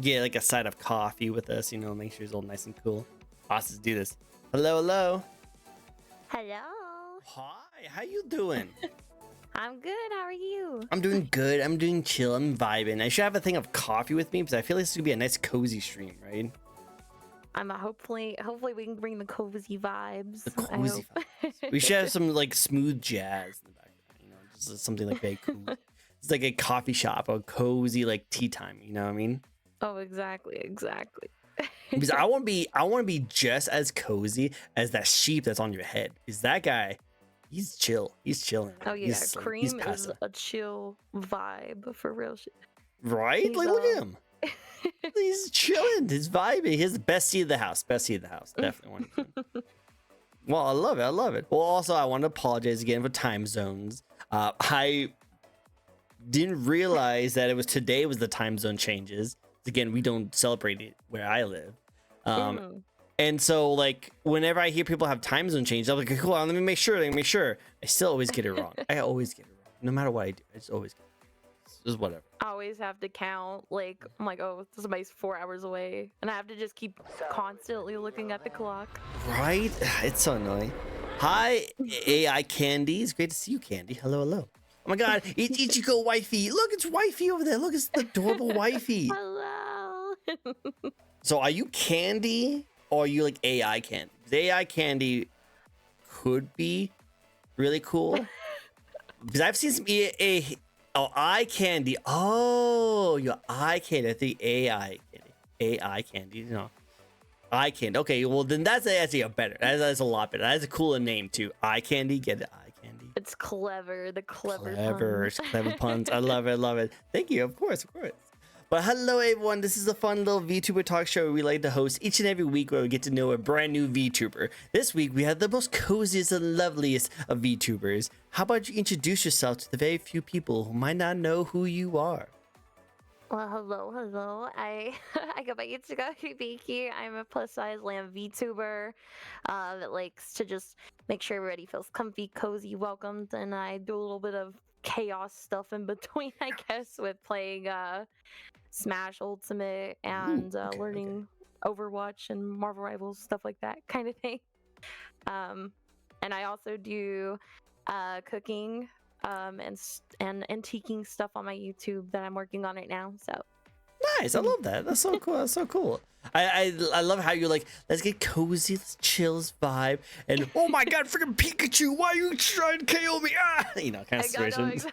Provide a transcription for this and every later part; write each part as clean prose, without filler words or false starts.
get like a side of coffee with us, you know, make sure it's all nice and cool. Let's do this. Hello, hello. Hello. Hi, how you doing? I'm good. How are you? I'm doing good. I'm doing chill. I'm vibing. I should have a thing of coffee with me because I feel like this would be a nice cozy stream, right? I'm hopefully we can bring the cozy vibes. The cozy vibes. We should have some like smooth jazz in the background, you know, just something like very cool. It's like a coffee shop, a cozy like tea time. You know what I mean? Oh, exactly. Because I want to be just as cozy as that sheep that's on your head. Is that guy? He's chill. He's chilling. Oh yeah, he's Cream is a chill vibe for real shit. Right? He's, like look at him. He's chilling. He's vibing. He's the best seat of the house. Best seat of the house. Definitely one. Well, I love it. I love it. Well, also I want to apologize again for time zones. I didn't realize that it was today was the time zone changes. Again, we don't celebrate it where I live. And so like whenever I hear people have time zone changes, I'm like, cool, let me make sure. I still always get it wrong. I always get it wrong. No matter what I do, I just always get it wrong. It's just whatever. I always have to count. Like I'm like, oh, somebody's 4 hours away, and I have to just keep constantly looking at the clock. Right? It's so annoying. Hi, AI Candy. It's great to see you, Candy. Hello, hello. Oh my God, it's Ichigo Wifey. Look, it's Wifey over there. Look, it's the adorable Wifey. Hello. So are you Candy or are you like AI Candy? The AI Candy could be really cool. Because I've seen some eye candy. Oh, your eye candy. I think AI candy. AI candy. No. Eye candy. Okay, well then that's actually a better. That's a lot better. That's a cooler name too. Eye candy. Get it? Eye candy. It's clever. The clever Puns. Clever puns. I love it. I love it. Thank you. Of course. But hello everyone, this is a fun little VTuber talk show we like to host each and every week where we get to know a brand new VTuber. This week we have the most coziest and loveliest of VTubers. How about you introduce yourself to the very few people who might not know who you are? Well, hello. I go by Ichigo Hibiki. I'm a plus size lamb VTuber that likes to just make sure everybody feels comfy, cozy, welcomed, and I do a little bit of chaos stuff in between, I guess, with playing Smash Ultimate and learning Overwatch and Marvel Rivals, stuff like that kind of thing. And I also do cooking and antiquing stuff on my YouTube that I'm working on right now. So nice, I love that. That's so cool. That's so cool. I love how you're like, let's get cozy, let's chill, let's vibe, and oh my God, freaking Pikachu, why are you trying to KO me? Ah, you know, kind of situations.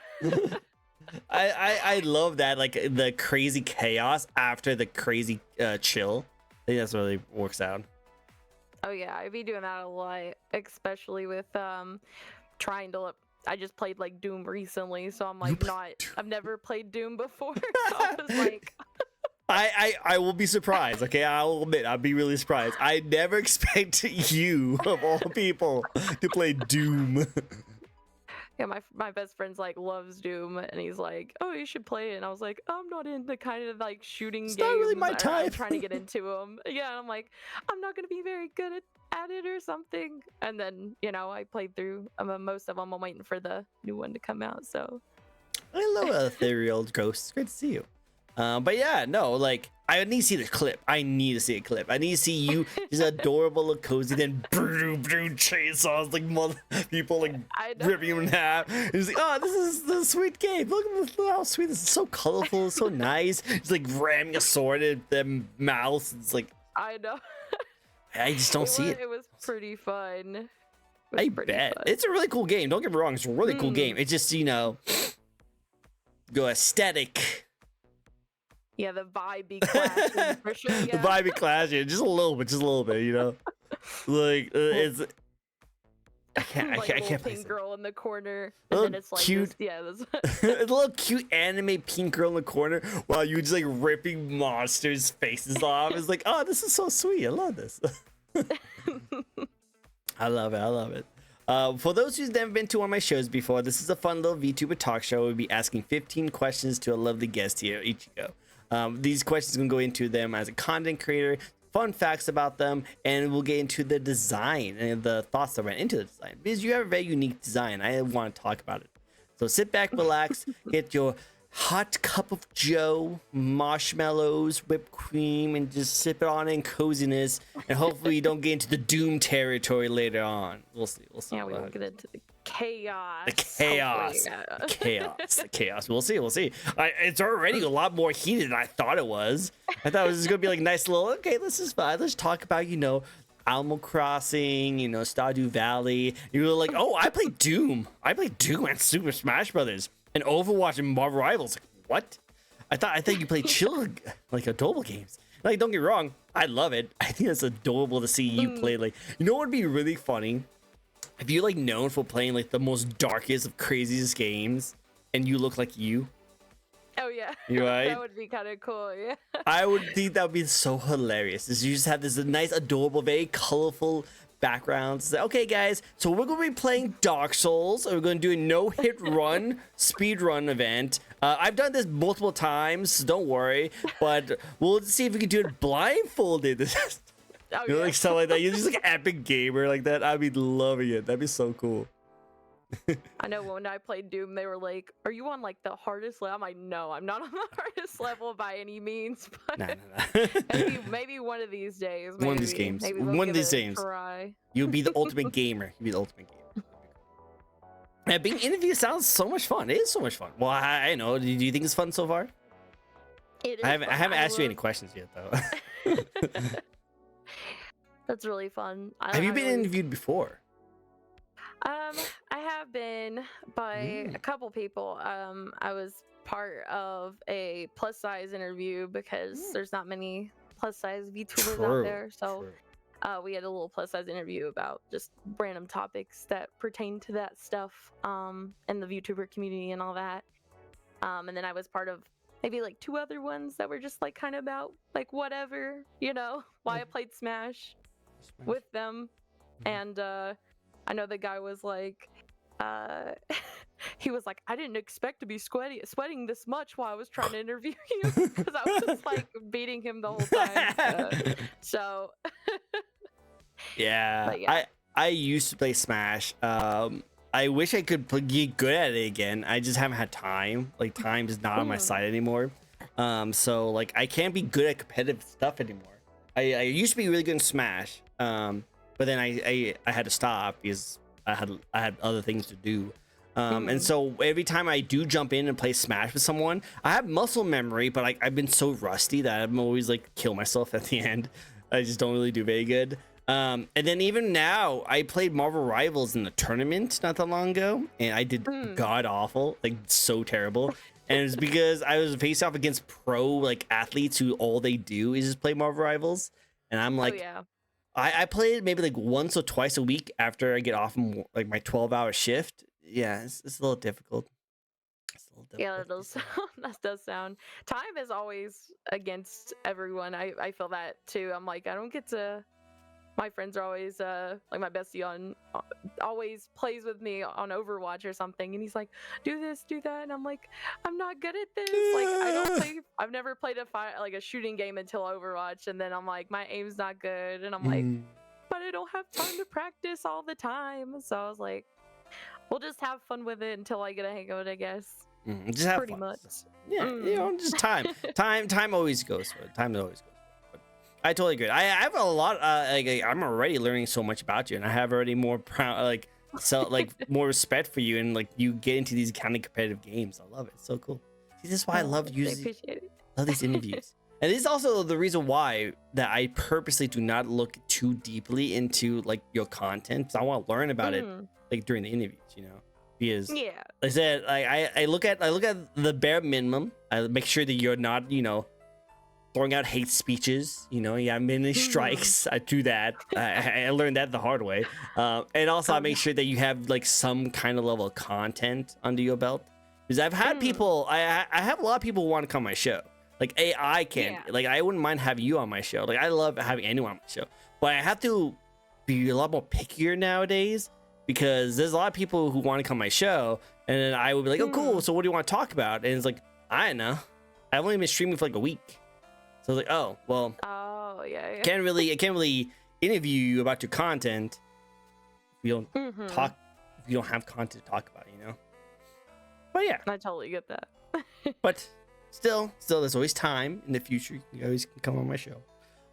I love that, like the crazy chaos after the crazy chill. I think that's what really works out. Oh yeah, I be doing that a lot, especially with trying to. I just played like Doom recently, so I'm like I've never played Doom before. So I was like, I will be surprised. Okay, I'll admit I'll be really surprised. I never expected you of all people to play Doom. Yeah, my best friend's like loves Doom, and he's like, oh, you should play it. And I was like, I'm not into kind of like shooting games. Not really my type. I'm trying to get into them. Yeah, and I'm like, I'm not gonna be very good at it or something. And then I played through most of them. I'm waiting for the new one to come out. So I love Ethereal Ghost. It's great to see you. But yeah, no, like I need to see the clip. I need to see a clip. I need to see you just adorable and cozy, then chainsaws like people like ripping him in half. He's like, oh, this is the sweet game. Look how sweet this is. So colorful, so nice. He's like ramming a sword in their mouths. It's like I know. I just don't see it. It was pretty fun. I bet. It's a really cool game. Don't get me wrong. It's a really cool game. It's just, go aesthetic. Yeah, the vibe be clashing for sure. Yeah. The vibe be clashing. Just a little bit, Like, it's... I can't pink place it. girl in the corner, and then it's like cute, this, a little cute anime pink girl in the corner while you just like ripping monsters' faces off. It's like, oh, this is so sweet. I love this. I love it. For those who've never been to one of my shows before, this is a fun little VTuber talk show. We'll be asking 15 questions to a lovely guest here, Ichigo. These questions can go into them as a content creator, fun facts about them, and we'll get into the design and the thoughts that went into the design, because you have a very unique design. I want to talk about it. So sit back, relax, get your hot cup of joe, marshmallows, whipped cream, and just sip it on in coziness, and hopefully you don't get into the doom territory later on. We'll see. Yeah, we won't get into the chaos. The chaos. Yeah. The chaos. We'll see. It's already a lot more heated than I thought it was. I thought it was just gonna be like a nice little, okay, this is fine. Let's talk about, Animal Crossing, Stardew Valley. You were like, oh, I played Doom. And Super Smash Brothers and Overwatch and Marvel Rivals. Like, what? I thought you played chill, like adorable games. Like, don't get me wrong, I love it. I think it's adorable to see you play. Like, you know what would be really funny? If you're like known for playing like the most darkest of craziest games, and you look like you. Oh yeah, you right? That would be kind of cool. Yeah. I would think that would be so hilarious. Is you just have this nice, adorable, very colorful background. It's like, okay, guys, so we're gonna be playing Dark Souls. We're gonna do a no-hit run, speed run event. I've done this multiple times, so don't worry. But we'll see if we can do it blindfolded. Oh, you know, like stuff like that. You're just like an epic gamer like that. I'd be loving it. That'd be so cool. I know when I played Doom, they were like, "Are you on like the hardest level?" I'm like, "No, I'm not on the hardest level by any means." But nah. maybe one of these days. One of these games. One of these games. You'll be the ultimate gamer. You'll be the ultimate gamer. Yeah, being interviewed sounds so much fun. It is so much fun. Well, I know. Do you think it's fun so far? It is. I haven't asked you any questions yet, though. That's really fun. Have you been interviewed before? I have been by a couple people. I was part of a plus size interview because there's not many plus size VTubers out there. So we had a little plus size interview about just random topics that pertain to that stuff in the VTuber community and all that. And then I was part of maybe like 2 other ones that were just like kind of about like whatever, why I played Smash with them. And I know the guy was like, he was like, I didn't expect to be sweating this much while I was trying to interview you because I was just like beating him the whole time. So yeah. I used to play Smash. I wish I could get good at it again. I just haven't had time. Like, time is not on my side anymore. So like I can't be good at competitive stuff anymore. I used to be really good in Smash. But then I had to stop because I had other things to do. And so every time I do jump in and play Smash with someone, I have muscle memory, but I've been so rusty that I'm always like kill myself at the end. I just don't really do very good. And then even now, I played Marvel Rivals in the tournament not that long ago, and I did god awful, like so terrible. And it's because I was faced off against pro like athletes who all they do is just play Marvel Rivals, and I'm like, I play it maybe like once or twice a week after I get off from like my 12-hour shift. Yeah, it's a little difficult. Yeah, that does sound. Time is always against everyone. I feel that too. I'm like, I don't get to. My friends are always like my bestie always plays with me on Overwatch or something, and he's like, do this, do that, and I'm like, I'm not good at this. Like I've never played a shooting game until Overwatch, and then I'm like, my aim's not good, and I'm like, but I don't have time to practice all the time. So I was like, we'll just have fun with it until I get a hang of it, I guess. Just have pretty fun. much. Yeah, just time. Time always goes for it. Time always goes. I totally agree. I have a lot. I'm already learning so much about you, and I have already more more respect for you, and like you get into these kind of competitive games. I love it. It's so cool. See, this is why I love using. Love these interviews, and this is also the reason why that I purposely do not look too deeply into like your content. I want to learn about it like during the interviews, because like I said, I look at the bare minimum. I make sure that you're not, throwing out hate speeches, many strikes. I do that. I learned that the hard way. And also I make sure that you have like some kind of level of content under your belt, because I've had people, I have a lot of people who want to come on my show. Like I can, like I wouldn't mind having you on my show. Like I love having anyone on my show, but I have to be a lot more pickier nowadays, because there's a lot of people who want to come on my show, and then I would be like, oh cool, so what do you want to talk about? And it's like, I don't know, I've only been streaming for like a week. So I was like, oh, well, I can't really interview you about your content if you don't talk, if you don't have content to talk about, But yeah. I totally get that. But still, there's always time in the future. You always can come on my show.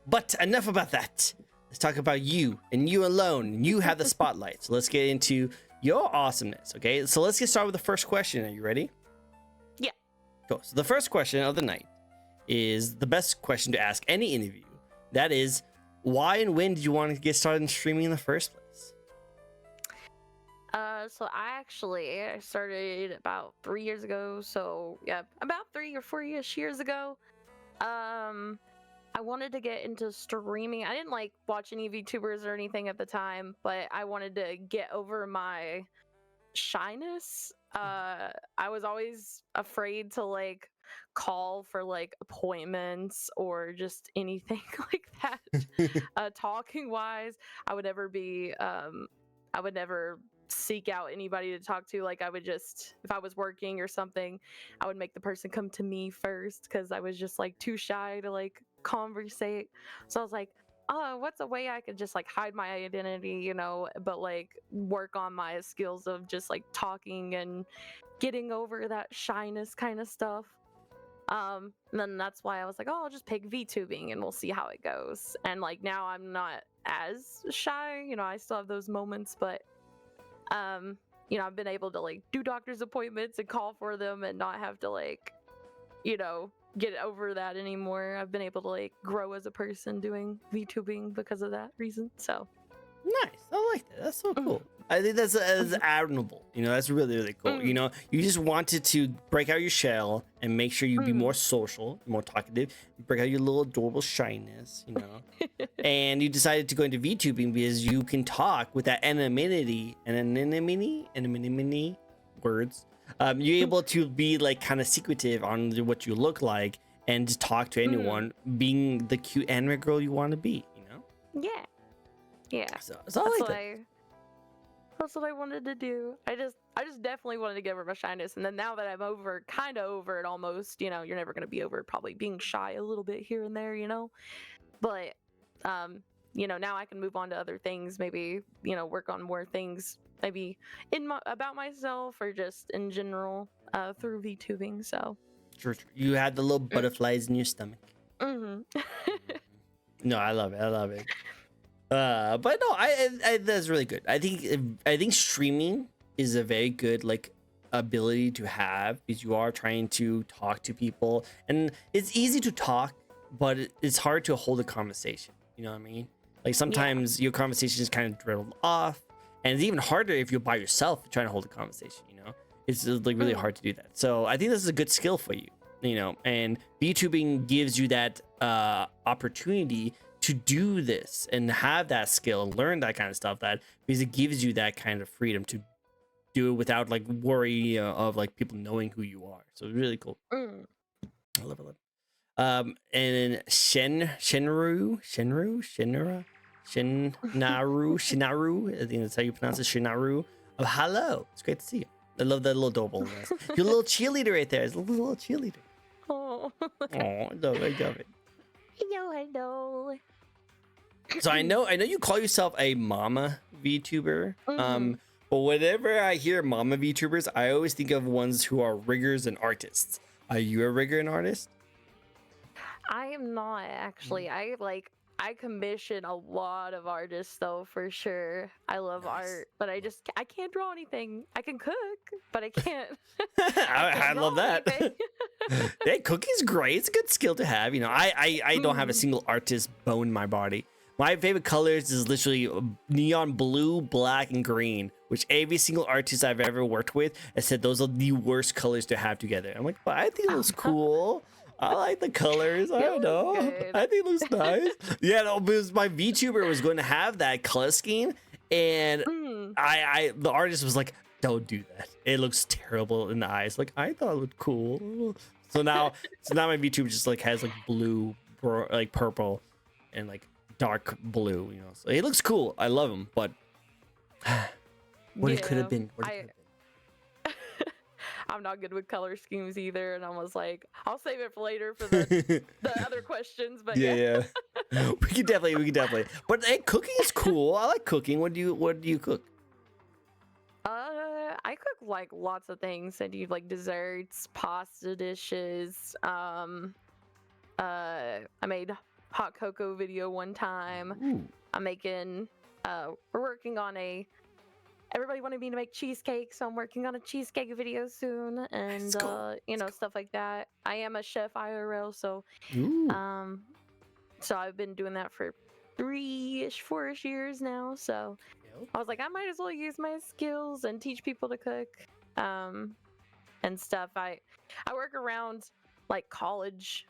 But enough about that. Let's talk about you and you alone. You have the spotlight. So let's get into your awesomeness. Okay. So let's get started with the first question. Are you ready? Yeah. Cool. So the first question of the night is the best question to ask any interview. That is, why and when did you want to get started in streaming in the first place? So I started about 3 years ago. So yeah, about 3 or 4 years ago. I wanted to get into streaming. I didn't like watch any VTubers or anything at the time, but I wanted to get over my shyness. I was always afraid to like call for like appointments or just anything like that. Talking wise, I would never be I would never seek out anybody to talk to. Like I would just, if I was working or something, I would make the person come to me first because I was just like too shy to like conversate. So I was like, oh, what's a way I could just like hide my identity, but like work on my skills of just like talking and getting over that shyness kind of stuff. And then that's why I was like, oh, I'll just pick VTubing and we'll see how it goes. And like now I'm not as shy, I still have those moments, but I've been able to like do doctor's appointments and call for them and not have to like, get over that anymore. I've been able to like grow as a person doing VTubing because of that reason. So nice. I like that. That's so cool. I think that's admirable. That's really, really cool. You just wanted to break out your shell and make sure you be more social, more talkative, break out your little adorable shyness, and you decided to go into VTubing because you can talk with that anonymity words. You're able to be like kind of secretive on what you look like and just talk to anyone, being the cute anime girl you want to be, Yeah. So I like that. That's what I wanted to do. I just definitely wanted to get over my shyness. And then now that I'm kind of over it almost, you're never going to be over probably being shy a little bit here and there, But, now I can move on to other things, maybe, work on more things, maybe about myself or just in general through VTubing. So. True. You had the little butterflies in your stomach. Mm-hmm. No, I love it. But no, I that's really good. I think streaming is a very good like ability to have because you are trying to talk to people, and it's easy to talk, but it's hard to hold a conversation. You know what I mean? Like sometimes your conversation is kind of dribbled off, and it's even harder if you're by yourself trying to hold a conversation. It's like really hard to do that. So I think this is a good skill for you. And VTubing gives you that opportunity to do this and have that skill, learn that kind of stuff, because it gives you that kind of freedom to do it without like worry of like people knowing who you are. So it's really cool. I love it. And then Shinnaru, I think that's how you pronounce it, Shinnaru. Oh, hello. It's great to see you. I love that little adorable. You're a little cheerleader right there. It's a little cheerleader. Oh, I love it. Hello. So I know you call yourself a mama VTuber. But whenever I hear mama VTubers, I always think of ones who are riggers and artists. Are you a rigger and artist? I am not actually. I commission a lot of artists though, for sure. I love art, but I can't draw anything. I can cook, but I can't. I love that. Hey, cooking's great. It's a good skill to have. I don't have a single artist bone in my body. My favorite colors is literally neon blue, black, and green, which every single artist I've ever worked with has said those are the worst colors to have together. I'm like, but I think it looks cool. I like the colors. I don't know. I think it looks nice. Yeah, no, because my VTuber was going to have that color scheme, and the artist was like, "Don't do that. It looks terrible in the eyes." Like I thought it looked cool. So now my VTuber just like has like blue, like purple, and like dark blue. So it looks cool. I love him, but what it could have been. I'm not good with color schemes either, and I was like, I'll save it for later for the other questions. But yeah. we can definitely. But hey, cooking is cool. I like cooking. What do you cook? I cook like lots of things. I do like desserts, pasta dishes. I made hot cocoa video one time. Ooh. I'm making. We're working on a. Everybody wanted me to make cheesecake, so I'm working on a cheesecake video soon, and Let's go. you know, stuff like that. I am a chef IRL, so Ooh. so I've been doing that for 3-ish, 4-ish years now. So Yep. I was like, I might as well use my skills and teach people to cook, and stuff. I work around like college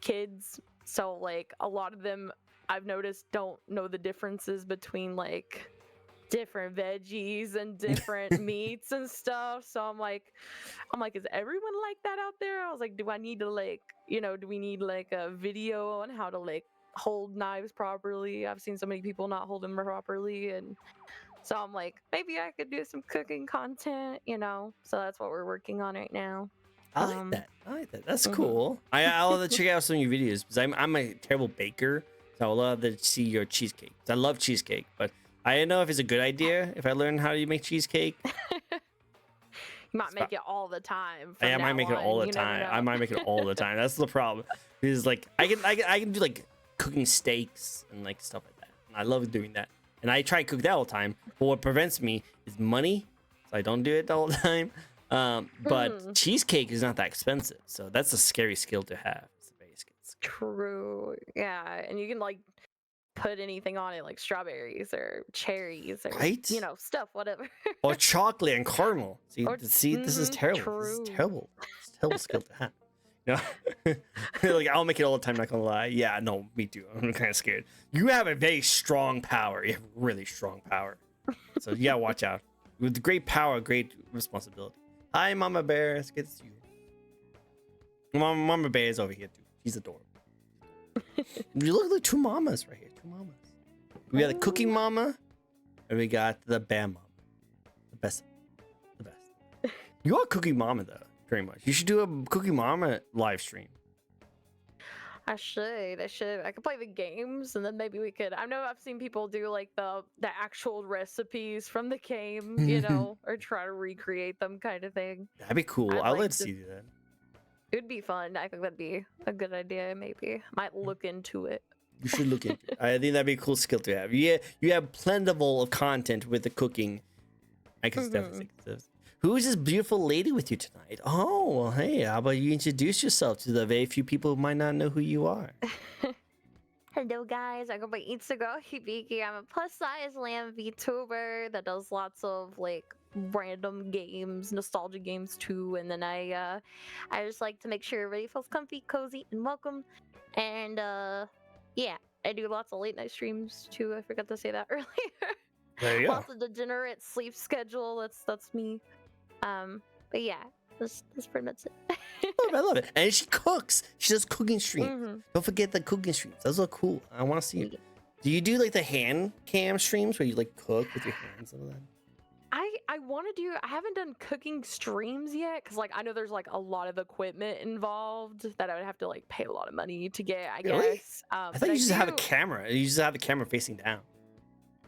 kids, so like a lot of them I've noticed don't know the differences between like different veggies and different meats and stuff. So I'm like, is everyone like that out there? I was like, do I need to like, you know, do we need like a video on how to like hold knives properly? I've seen so many people not hold them properly, and so I'm like, maybe I could do some cooking content, you know. So that's what we're working on right now. I like that. I like that. That's Mhm. cool. I'll have to check out some of your videos because I'm a terrible baker. So I would love to see your cheesecake. I love cheesecake, but I don't know if it's a good idea if I learn how to make cheesecake. You might make it all the time. I From might now make it all on. the You never time. know. I might make it all the time. That's the problem. Because like I can do like cooking steaks and like stuff like that. And I love doing that. And I try to cook that all the time. But what prevents me is money. So I don't do it all the time. But cheesecake is not that expensive. So that's a scary skill to have. It's a very scary skill. True. Yeah, and you can like put anything on it, like strawberries or cherries or Right? you know, stuff, whatever. Or chocolate and caramel. See, Or- this is terrible. This is true. terrible. It's a terrible skill to have. You know? Like I'll make it all the time, not gonna lie. Yeah, no, me too. I'm kind of scared. You have a very strong power. You have really strong power. So you gotta watch out. With great power, great responsibility. Hi, Mama Bear. It's good to see you. Mama Bear is over here too. She's adorable. You look like two mamas right here. Two mamas. We got the cooking mama, and we got the bear mama. The best. The best. You are cooking mama though, very much. You should do a cooking mama live stream. I should. I could play the games, and then maybe we could. I know I've seen people do like the actual recipes from the game, you know, or try to recreate them, kind of thing. That'd be cool. I'd I'll like let to- you do that. It would be fun. I think that'd be a good idea. Maybe might look into it. You should look into it. I think that'd be a cool skill to have. Yeah, you have plentiful of content with the cooking. I can definitely think of this. Who is this beautiful lady with you tonight? Oh, well, hey, how about you introduce yourself to the very few people who might not know who you are? Hello guys, I go by Itsugo Hibiki. I'm a plus size lamb VTuber that does lots of like random games, nostalgia games too, and then I just like to make sure everybody feels comfy, cozy, and welcome. And yeah, I do lots of late night streams too. I forgot to say that earlier. There you go. Lots of degenerate sleep schedule. That's me. But yeah, that's pretty much it. I love it. And she cooks. She does cooking streams. Mhm. Don't forget the cooking streams. Those look cool. I want to see it. Do you do like the hand cam streams where you like cook with your hands and all that? I want to do. I haven't done cooking streams yet because like I know there's like a lot of equipment involved that I would have to like pay a lot of money to get. I Really? guess. I thought you just have a camera. You just have the camera facing down.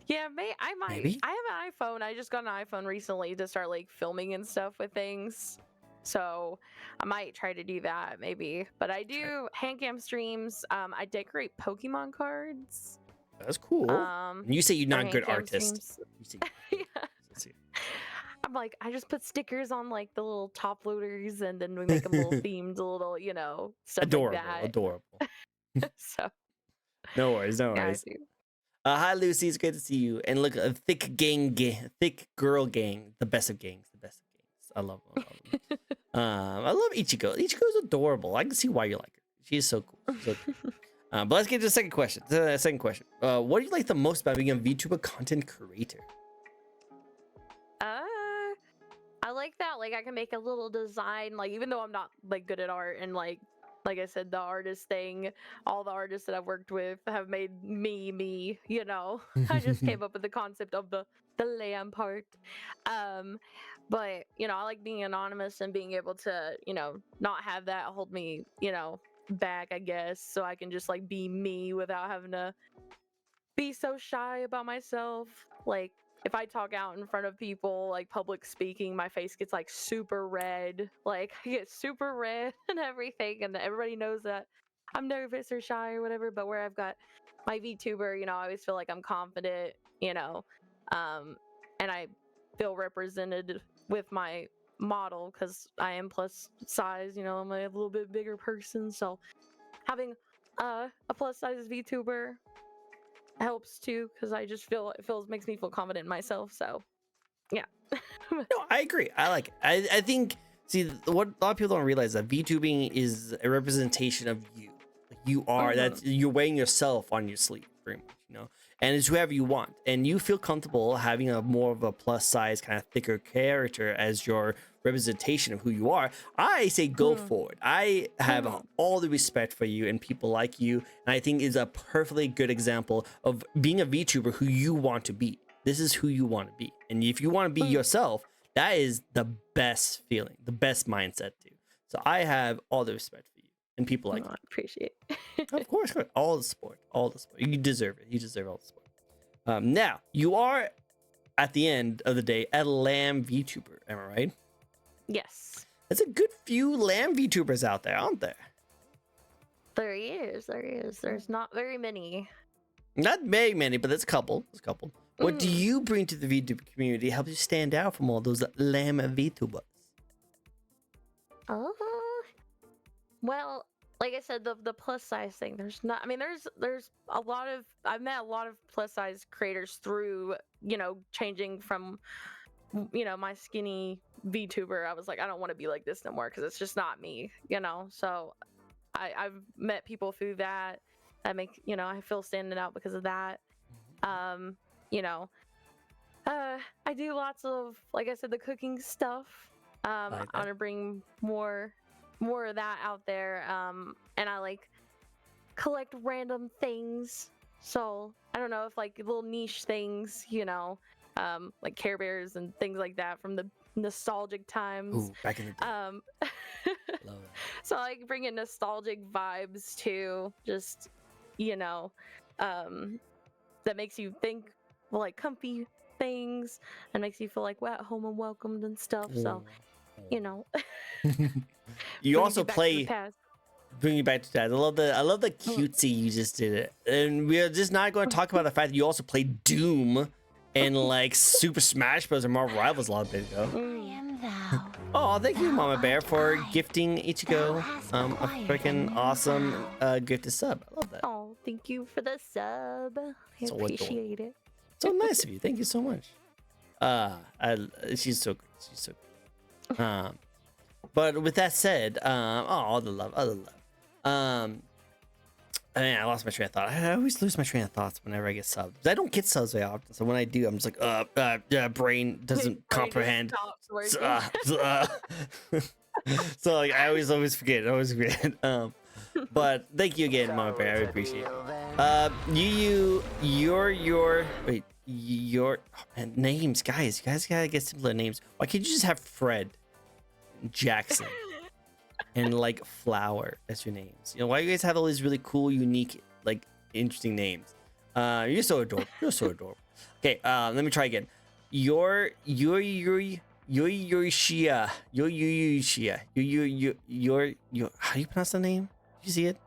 Yeah, I might. Maybe? I have an iPhone. I just got an iPhone recently to start like filming and stuff with things. So I might try to do that maybe. But I do hand cam streams. I decorate Pokemon cards. That's cool. And you say you're not a good hand cam artist. streams. You say Yeah. Let's see. I'm like, I just put stickers on like the little top loaders and then we make them little themed, a little, you know, stuff Adorable. like that. Adorable. So No worries. No yeah, I worries. do. Hi, Lucy. It's great to see you. And look, a thick girl gang. The best of gangs. The best of gangs. I love them. I love Ichigo. Ichigo's adorable. I can see why you like her. She is so cool. She's so cool. But let's get to the second question. What do you like the most about being a VTuber content creator? I like that. Like I can make a little design. Like even though I'm not like good at art and like I said, the artist thing, all the artists that I've worked with have made me, you know. I just came up with the concept of the lamb part. But you know, I like being anonymous and being able to, you know, not have that hold me, you know, back, I guess. So I can just like be me without having to be so shy about myself. Like if I talk out in front of people, like public speaking, my face gets like super red. Like I get super red and everything, and everybody knows that I'm nervous or shy or whatever. But where I've got my VTuber, I always feel like I'm confident, and I feel represented with my model because I am plus size. I'm a little bit bigger person, so having a plus size VTuber helps too because I just feel makes me feel confident in myself. So yeah. No, I agree. I like it. I think, see, what a lot of people don't realize that VTubing is a representation of you. Like you are, that's, you're wearing yourself on your sleeve, pretty much, and it's whoever you want. And you feel comfortable having a more of a plus size, kind of thicker character as your representation of who you are. I say go forward. I have all the respect for you and people like you. And I think it's a perfectly good example of being a VTuber who you want to be. This is who you want to be. And if you want to be yourself, that is the best feeling, the best mindset too. So I have all the respect for you and people like you. I appreciate it. Of course, all the support. You deserve it. You deserve all the support. Now, you are, at the end of the day, a lamb VTuber. Am I right? Yes. There's a good few lamb VTubers out there, aren't there? There is. There's not very many. Not very many, but there's a couple. What do you bring to the VTuber community to help you stand out from all those lamb VTubers? Well, like I said, the plus size thing. There's a lot of I've met a lot of plus size creators through changing from my skinny VTuber. I was like, I don't want to be like this no more because it's just not me. So I've met people through that make I feel standing out because of that. I do lots of, like I said, the cooking stuff. I want to bring more of that out there. And I like collect random things. So I don't know if like little niche things, like Care Bears and things like that from the nostalgic times. Ooh, back in the day. Love that. So I like bring in nostalgic vibes too. Just that makes you think like comfy things and makes you feel like at home and welcomed and stuff. So you also play bring you back to that. I love the cutesy you just did it. And we're just not going to talk about the fact that you also play Doom and like Super Smash Bros. And Marvel Rivals a lot of bit ago. Oh, thank you, Mama Bear, for gifting Ichigo a freaking awesome gifted sub. I love that. Oh, thank you for the sub. I appreciate it. So nice of you. Thank you so much. She's so great. She's so great. But with that said, all the love. I lost my train of thought. I always lose my train of thoughts whenever I get subs. I don't get subs very often, so when I do, I'm just like, brain doesn't comprehend. So like, I always forget. But thank you again, Mama Bear. I appreciate it. Your names, guys. You guys gotta get simpler names. Why can't you just have Fred, Jackson, and like Flower as your names? Why do you guys have all these really cool, unique, like interesting names? You're so adorable. Okay, let me try again. Your Shia. How do you pronounce the name? Did you see it?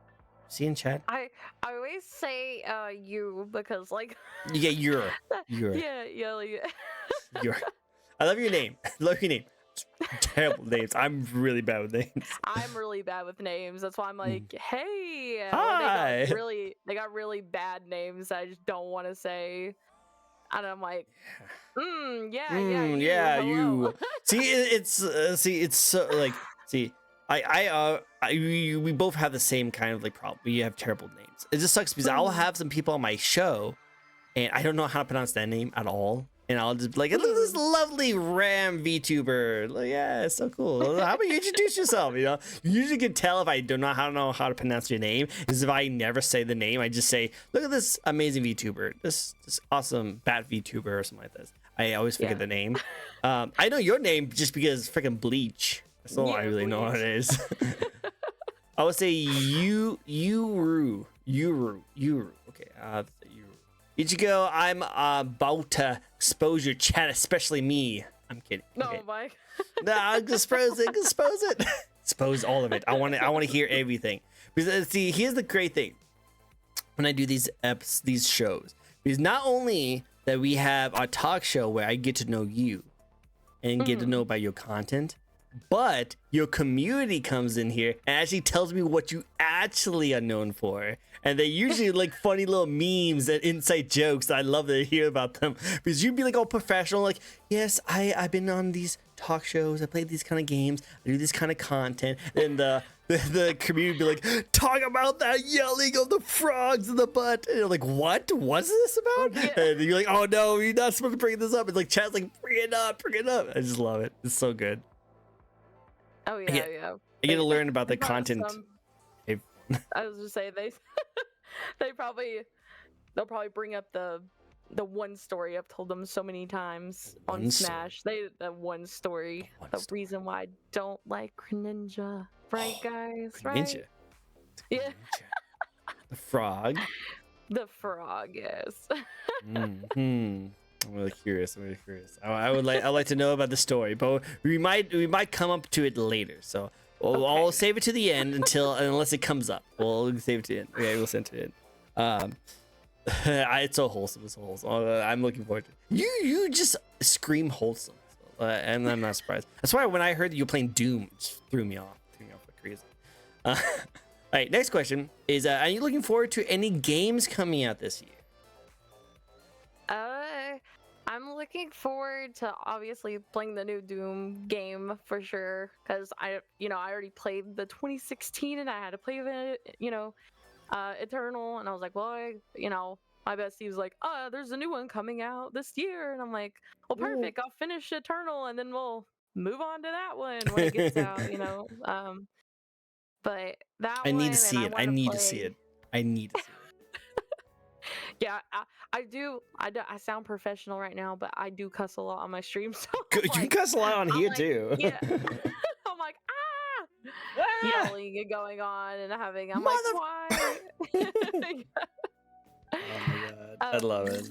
See in chat? I always say you because like yeah, you're yeah like you're. I love your name. Terrible names. I'm really bad with names. I'm really bad with names. That's why I'm like, hey. Hi. They got really bad names I just don't want to say. And I'm like, yeah, you. See, it's so like, we both have the same kind of like problem. We have terrible names. It just sucks because I'll have some people on my show, and I don't know how to pronounce that name at all. And I'll just be like, look at this lovely Ram VTuber. Like, yeah, it's so cool. How about you introduce yourself? You usually can tell if I do not know how to pronounce your name. Is if I never say the name, I just say, look at this amazing VTuber, this awesome Bat VTuber or something like this. I always forget the name. I know your name just because freaking Bleach. That's all I really know what it is. I would say Yuru. Okay, Yuru. Ichigo, I'm about to expose your chat, especially me. I'm kidding. No, Okay. Mike. Nah, expose it. Expose it. Expose all of it. I want to hear everything. Because see, here's the great thing. When I do these shows, because not only that we have a talk show where I get to know you and get to know about your content, but your community comes in here and actually tells me what you actually are known for. And they usually like funny little memes and inside jokes. I love to hear about them because you'd be like all professional, like, yes, I've been on these talk shows, I play these kind of games, I do this kind of content, and the community would be like, talk about that yelling of the frogs in the butt. And you're like, what? What's this about? Yeah. And you're like, oh no, you're not supposed to bring this up. It's like chat's like, bring it up, bring it up. I just love it. It's so good. Oh yeah, yeah. I get to learn about the They probably content. I was just saying they'll probably bring up the one story I've told them so many times on Smash. The one story. The reason why I don't like Greninja. Right, guys? Greninja. Right? Yeah. The frog. The frog, yes. I'm really curious. I'd like to know about the story, but we might come up to it later. So I'll save it to the end unless it comes up. We'll save it to the end. Okay, we'll send it in. It's so wholesome. It's so wholesome. I'm looking forward to it. You just scream wholesome, and I'm not surprised. That's why when I heard that you were playing Doom, it just threw me off like crazy. All right, next question is: are you looking forward to any games coming out this year? I'm looking forward to obviously playing the new Doom game for sure, because I already played the 2016 and I had to play it, Eternal, and I was like, well, my bestie was like, oh, there's a new one coming out this year, and I'm like, well, perfect, I'll finish Eternal and then we'll move on to that one when it gets out, But that I one, need to see it. I need to play... see it. I need to see it. Yeah, I do. I sound professional right now, but I do cuss a lot on my stream. So You can cuss a lot on here too. Yeah. I'm like, yelling and going on and having. I'm like, why? Oh my god, I love it.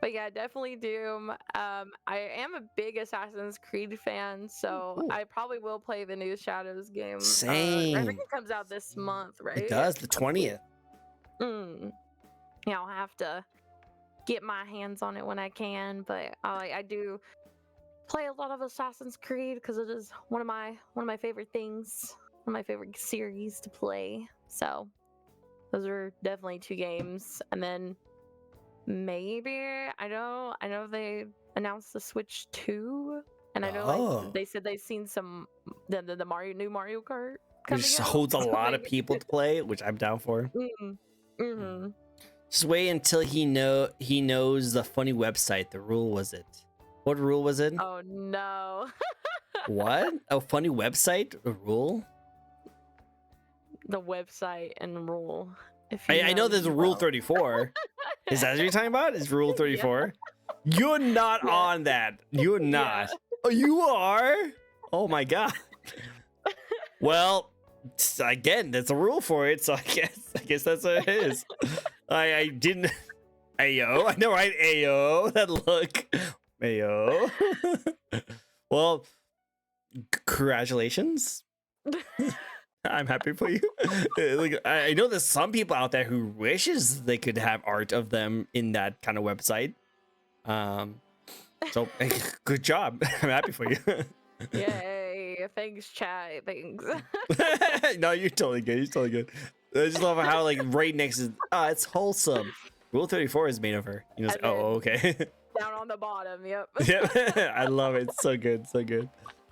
But yeah, definitely Doom. I am a big Assassin's Creed fan, so I probably will play the new Shadows game. Same. I think it comes out this month, right? It does, the 20th. Yeah, I'll have to get my hands on it when I can, but I do play a lot of Assassin's Creed because it is one of my favorite thing, one of my favorite series to play. So those are definitely two games, and then maybe I know they announced the Switch 2, and I know they said they've seen some the new Mario Kart coming Which out. holds a lot of people to play, which I'm down for. Just wait until he knows the funny website. The rule was it? What rule was it? Oh no. What? A funny website? A rule? The website and rule. I know there's a rule 34. Is that what you're talking about? Is rule 34? Yeah. You're not on that. You're not. Yeah. Oh, you are? Oh my god. Well, again, there's a rule for it, so I guess that's what it is. I didn't. Ayo, I know, right? Ayo, that look. Ayo. Well, congratulations. I'm happy for you. Like, I know there's some people out there who wishes they could have art of them in that kind of website. So good job. I'm happy for you. Yay! Thanks, chat. Thanks. No, you're totally good. You're totally good. I just love how like right next to it's wholesome. Rule 34 is made of her. You know, like, oh, okay. Down on the bottom. Yep. Yeah, I love it. So good, so good.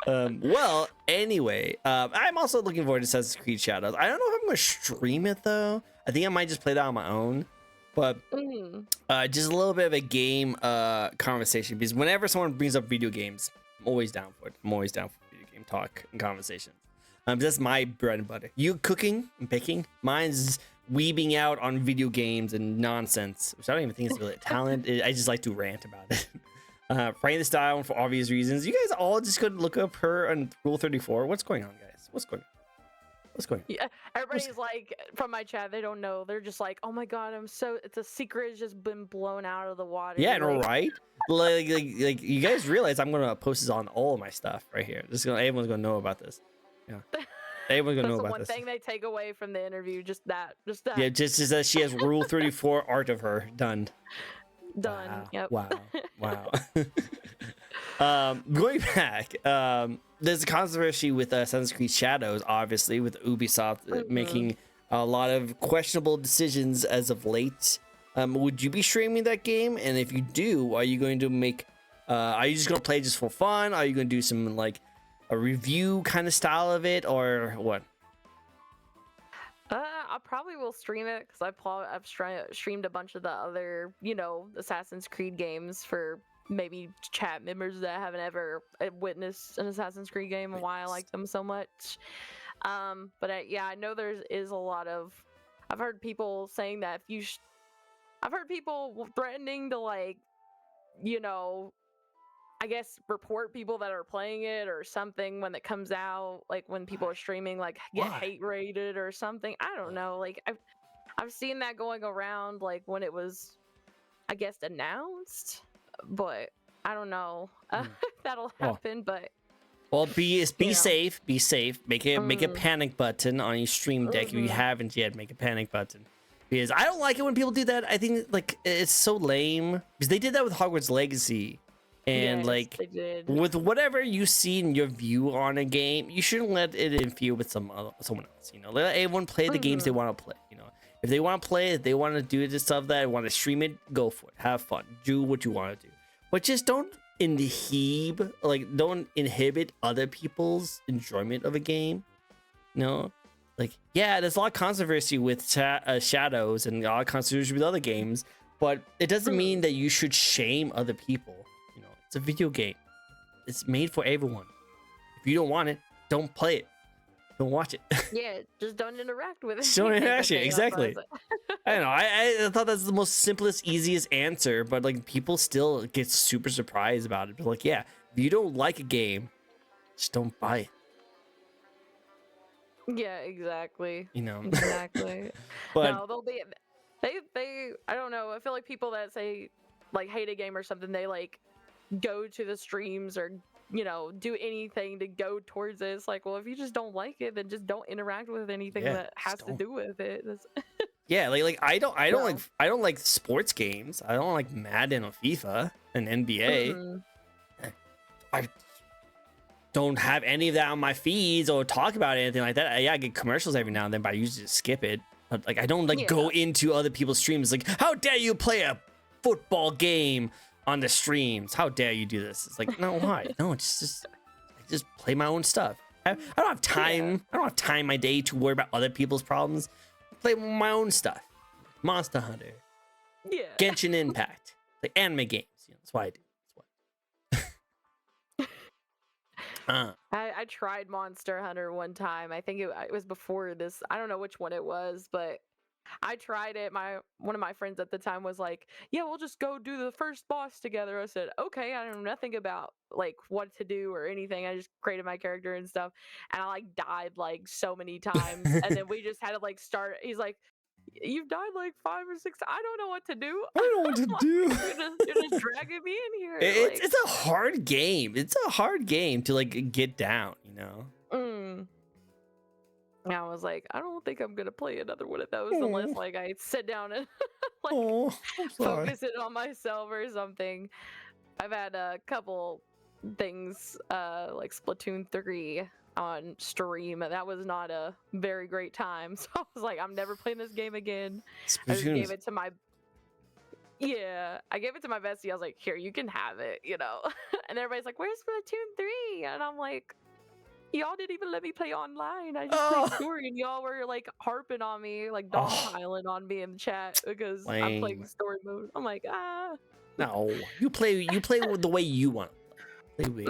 Well, anyway, I'm also looking forward to Assassin's Creed Shadows. I don't know if I'm gonna stream it though. I think I might just play that on my own. But just a little bit of a game conversation, because whenever someone brings up video games, I'm always down for it. I'm always down for video game talk and conversations. That's my bread and butter. You cooking and baking. Mine's weebing out on video games and nonsense, which I don't even think is really a talent. I just like to rant about it. Playing this style for obvious reasons. You guys all just could look up her on Rule 34. What's going on, guys? What's going What's going on? Yeah, everybody's like from my chat. They don't know. They're just like, "Oh my god, I'm so." It's a secret. Has just been blown out of the water. Yeah, no, Like, right? Like you guys realize I'm gonna post this on all of my stuff right here. Everyone's gonna know about this. Yeah, everyone's gonna that's know the about one this. thing they take away from the interview. Just that. Just that. Yeah, just that she has Rule 34 art of her done. Done. Wow. Yep. Wow. Going back, there's a controversy with Assassin's Creed Shadows, obviously, with Ubisoft making a lot of questionable decisions as of late. Would you be streaming that game? And if you do, are you going to make? Are you just going to play just for fun? Are you going to do some like a review kind of style of it, or what? I probably will stream it because I've streamed a bunch of the other, Assassin's Creed games for maybe chat members that haven't ever witnessed an Assassin's Creed game and why I like them so much. But I know there is a lot of. I've heard people saying that I've heard people threatening to I guess report people that are playing it or something when it comes out, like when people are streaming, like get hate rated or something. I don't know. Like I've seen that going around, like when it was, I guess, announced, but I don't know if that'll happen. But well, be safe. Be safe. Make a panic button on your stream deck if you haven't yet. Make a panic button. Because I don't like it when people do that. I think like it's so lame because they did that with Hogwarts Legacy. And yes, like with whatever you see in your view on a game, you shouldn't let it interfere with someone else. Let everyone play the games they want to play. If they want to play it, they want to do this stuff that want to stream it, go for it. Have fun. Do what you want to do. But just don't inhibit other people's enjoyment of a game. Like, yeah, there's a lot of controversy with Shadows and a lot of controversy with other games, but it doesn't mean that you should shame other people. It's a video game. It's made for everyone. If you don't want it, don't play it. Don't watch it. Yeah, just don't interact with it. Just don't interact with it. Exactly. I don't know. I thought that's the most simplest, easiest answer, but like people still get super surprised about it. But like, yeah, if you don't like a game, just don't buy it. Yeah, exactly. Exactly. But no, they'll be they I don't know. I feel like people that say like hate a game or something, they like go to the streams or do anything to go towards it. It's like, well, if you just don't like it, then just don't interact with anything that has to do with it. Yeah, like I don't like sports games. I don't like Madden or FIFA and NBA. I don't have any of that on my feeds or talk about anything like that. Yeah, I get commercials every now and then, but I usually just skip it. But like I don't go into other people's streams like, how dare you play a football game on the streams? How dare you do this? It's like, no, why? No, just play my own stuff. I don't have time. I don't have time in my day to worry about other people's problems. I play my own stuff. Monster Hunter. Yeah. Genshin Impact. Like anime games. That's what I do. I tried Monster Hunter one time. I think it was before this. I don't know which one it was, but I tried it. One of my friends at the time was like, "Yeah, we'll just go do the first boss together." I said, "Okay." I know nothing about like what to do or anything. I just created my character and stuff, and I like died like so many times. And then we just had to like start. He's like, "You've died like 5 or 6 times. I don't know what to do." I don't know what to do. You're just dragging me in here. It's a hard game. It's a hard game to like get down. And I was like, I don't think I'm gonna play another one of those unless like I sit down and like focus it on myself or something. I've had a couple things like Splatoon 3 on stream, and that was not a very great time. So I was like, I'm never playing this game again. I just gave it to my bestie. I was like, here, you can have it, And everybody's like, where's Splatoon 3? And I'm like, y'all didn't even let me play online. I just played story, and y'all were like harping on me, like dogpiling on me in the chat because I'm playing story mode. I'm like, no, you play the way you want. Exactly.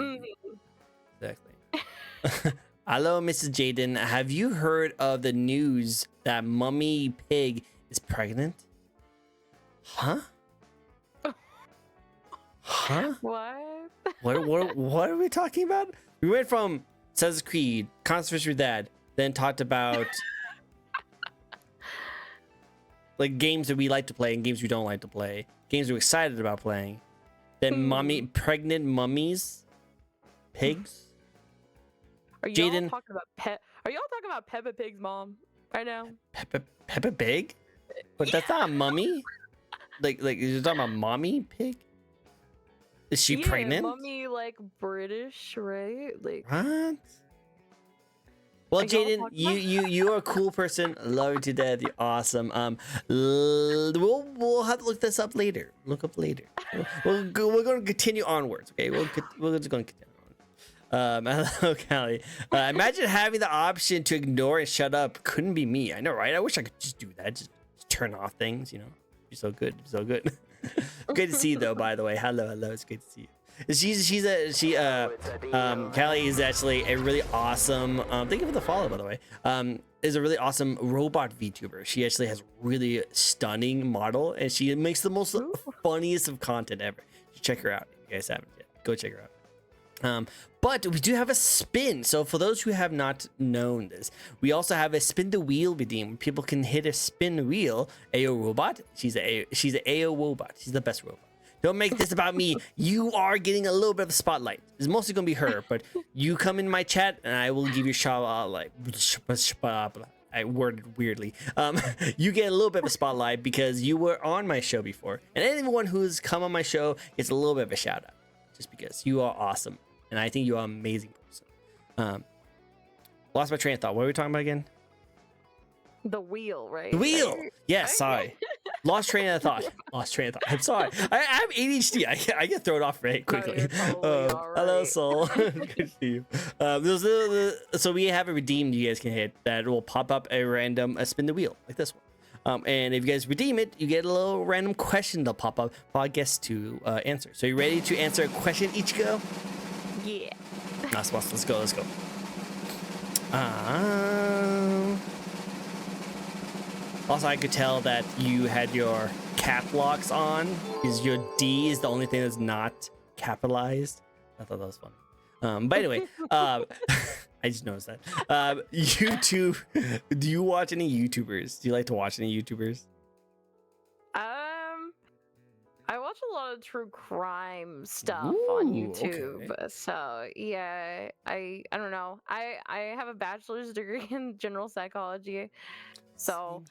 Hello, Mrs. Jaden. Have you heard of the news that Mummy Pig is pregnant? Huh? Huh? What? What are we talking about? We went from Assassin's Creed, controversy with that, then talked about like games that we like to play and games we don't like to play, games we're excited about playing. Then pregnant mummies, pigs. Are y'all Jaden, talking about Are y'all talking about Peppa Pig's mom right now? Peppa Pig, but that's not a mummy. Like you're talking about mommy pig. Is she pregnant? Mummy, like British, right? Like what? Well, Jaden, you're a cool person. Love you to death. You're awesome. We'll have to look this up later. Look up later. We're going to continue onwards. Okay, we're just going to continue on. Hello, Callie. Imagine having the option to ignore and shut up. Couldn't be me. I know, right? I wish I could just do that. Just turn off things. You know, be so good, so good. Good to see you, though. By the way, hello. It's good to see you. Callie is actually a really awesome. Thank you for the follow, by the way. Is a really awesome robot VTuber. She actually has really stunning model, and she makes the most funniest of content ever. Check her out. If you guys haven't yet, go check her out. But we do have a spin. So for those who have not known this, we also have a spin the wheel redeem. People can hit a spin the wheel. AO robot. She's a AO robot. She's the best robot. Don't make this about me. You are getting a little bit of a spotlight. It's mostly gonna be her, but you come in my chat and I will give you a shout out. Like I worded weirdly. You get a little bit of a spotlight because you were on my show before, and anyone who's come on my show gets a little bit of a shout out, just because you are awesome, and I think you are an amazing person. Lost my train of thought. What were we talking about again? The wheel, right? The wheel. Yes, sorry. Lost train of thought. I'm sorry. I have ADHD. I get thrown off very quickly. Hello, Soul. Good to see you. So we have a redeem you guys can hit that will pop up a random spin the wheel like this one. And if you guys redeem it, you get a little random question that'll pop up for our guests to answer. So you ready to answer a question each go? Yeah. Let's go. Also, I could tell that you had your cap locks on because your D is the only thing that's not capitalized. I thought that was funny. But anyway, I just noticed that. YouTube, do you watch any YouTubers? Do you like to watch any YouTubers? I watch a lot of true crime stuff on YouTube. Okay. So yeah, I don't know. I have a bachelor's degree in general psychology. So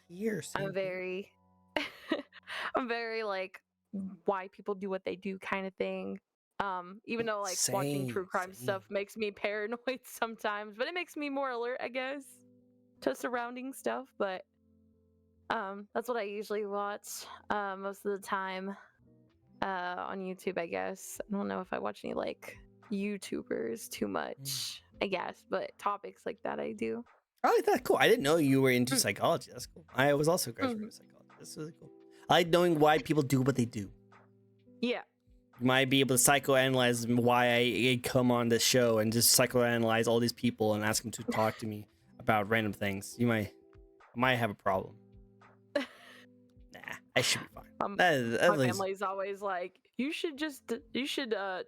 I'm very I'm very like why people do what they do kind of thing. Even though like watching true crime stuff makes me paranoid sometimes, but it makes me more alert, I guess, to surrounding stuff. But that's what I usually watch most of the time on YouTube, I guess. I don't know if I watch any like YouTubers too much, I guess, but topics like that I do. Oh, that's cool. I didn't know you were into psychology. That's cool. I was also graduated with psychology. That's really cool. I like knowing why people do what they do. Yeah. You might be able to psychoanalyze why I come on this show and just psychoanalyze all these people and ask them to talk to me about random things. I might have a problem. Nah, I should be fine. My family's always like, you should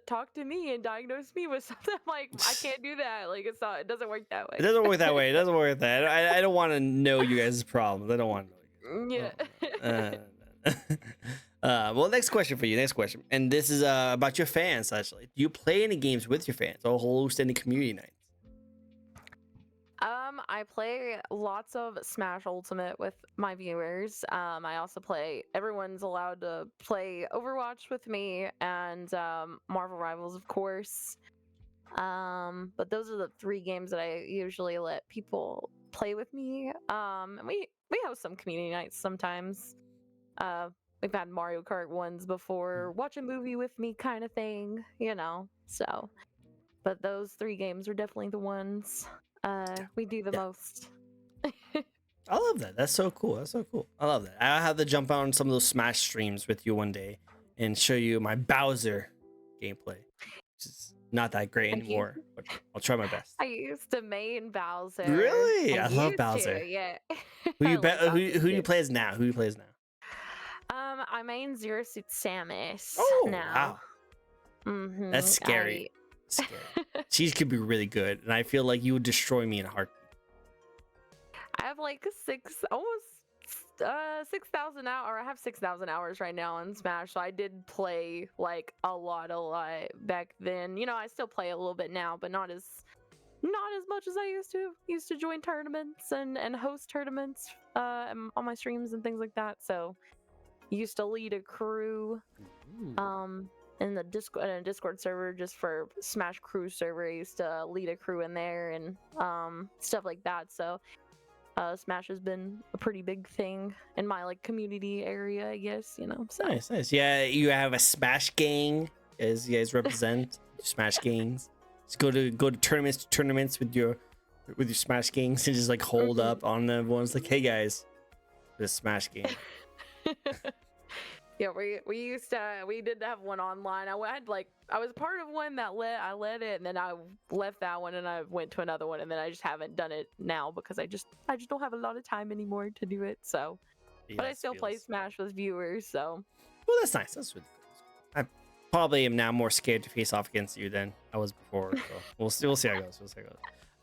talk to me and diagnose me with something. I'm like, I can't do that. Like, it doesn't work that way. It doesn't work that way. It doesn't work like that. I don't want to know you guys' problems. I don't want to know you guys. Yeah. Well, next question for you. Next question. And this is about your fans, actually. Do you play any games with your fans or host any community nights? I play lots of Smash Ultimate with my viewers. I also everyone's allowed to play Overwatch with me and Marvel Rivals, of course. But those are the 3 games that I usually let people play with me. And we have some community nights sometimes. We've had Mario Kart ones before, watch a movie with me kind of thing, you know. So, but those 3 games are definitely the ones we do the most. I love that. That's so cool. I love that. I'll have to jump on some of those Smash streams with you one day and show you my Bowser gameplay, which is not that great anymore, but I'll try my best. I used to main Bowser. Really? I love Bowser. Yeah. Who do you play as now? I main Zero Suit Samus. Oh, now. Wow. That's scary. She could be really good, and I feel like you would destroy me in a heartbeat. I have like almost 6,000 hours, or I have 6,000 hours right now on Smash. So I did play like a lot back then. You know, I still play a little bit now, but not as much as I used to. Used to join tournaments and host tournaments on my streams and things like that. So used to lead a crew in the Discord server just for Smash Crew server. I used to lead a crew in there and stuff like that. So Smash has been a pretty big thing in my like community area, I guess, you know. So. Nice. Yeah, you have a Smash gang as you guys represent Smash gangs. Just go to tournaments with your Smash gangs and just like hold up on them. Everyone's like, hey guys, this Smash game. Yeah, we did have one online. I was part of one that I led it, and then I left that one and I went to another one, and then I just haven't done it now because I just don't have a lot of time anymore to do it. So, yeah, but I still play Smash with viewers. So, well, that's nice. That's really cool. I probably am now more scared to face off against you than I was before. So we'll see how it goes.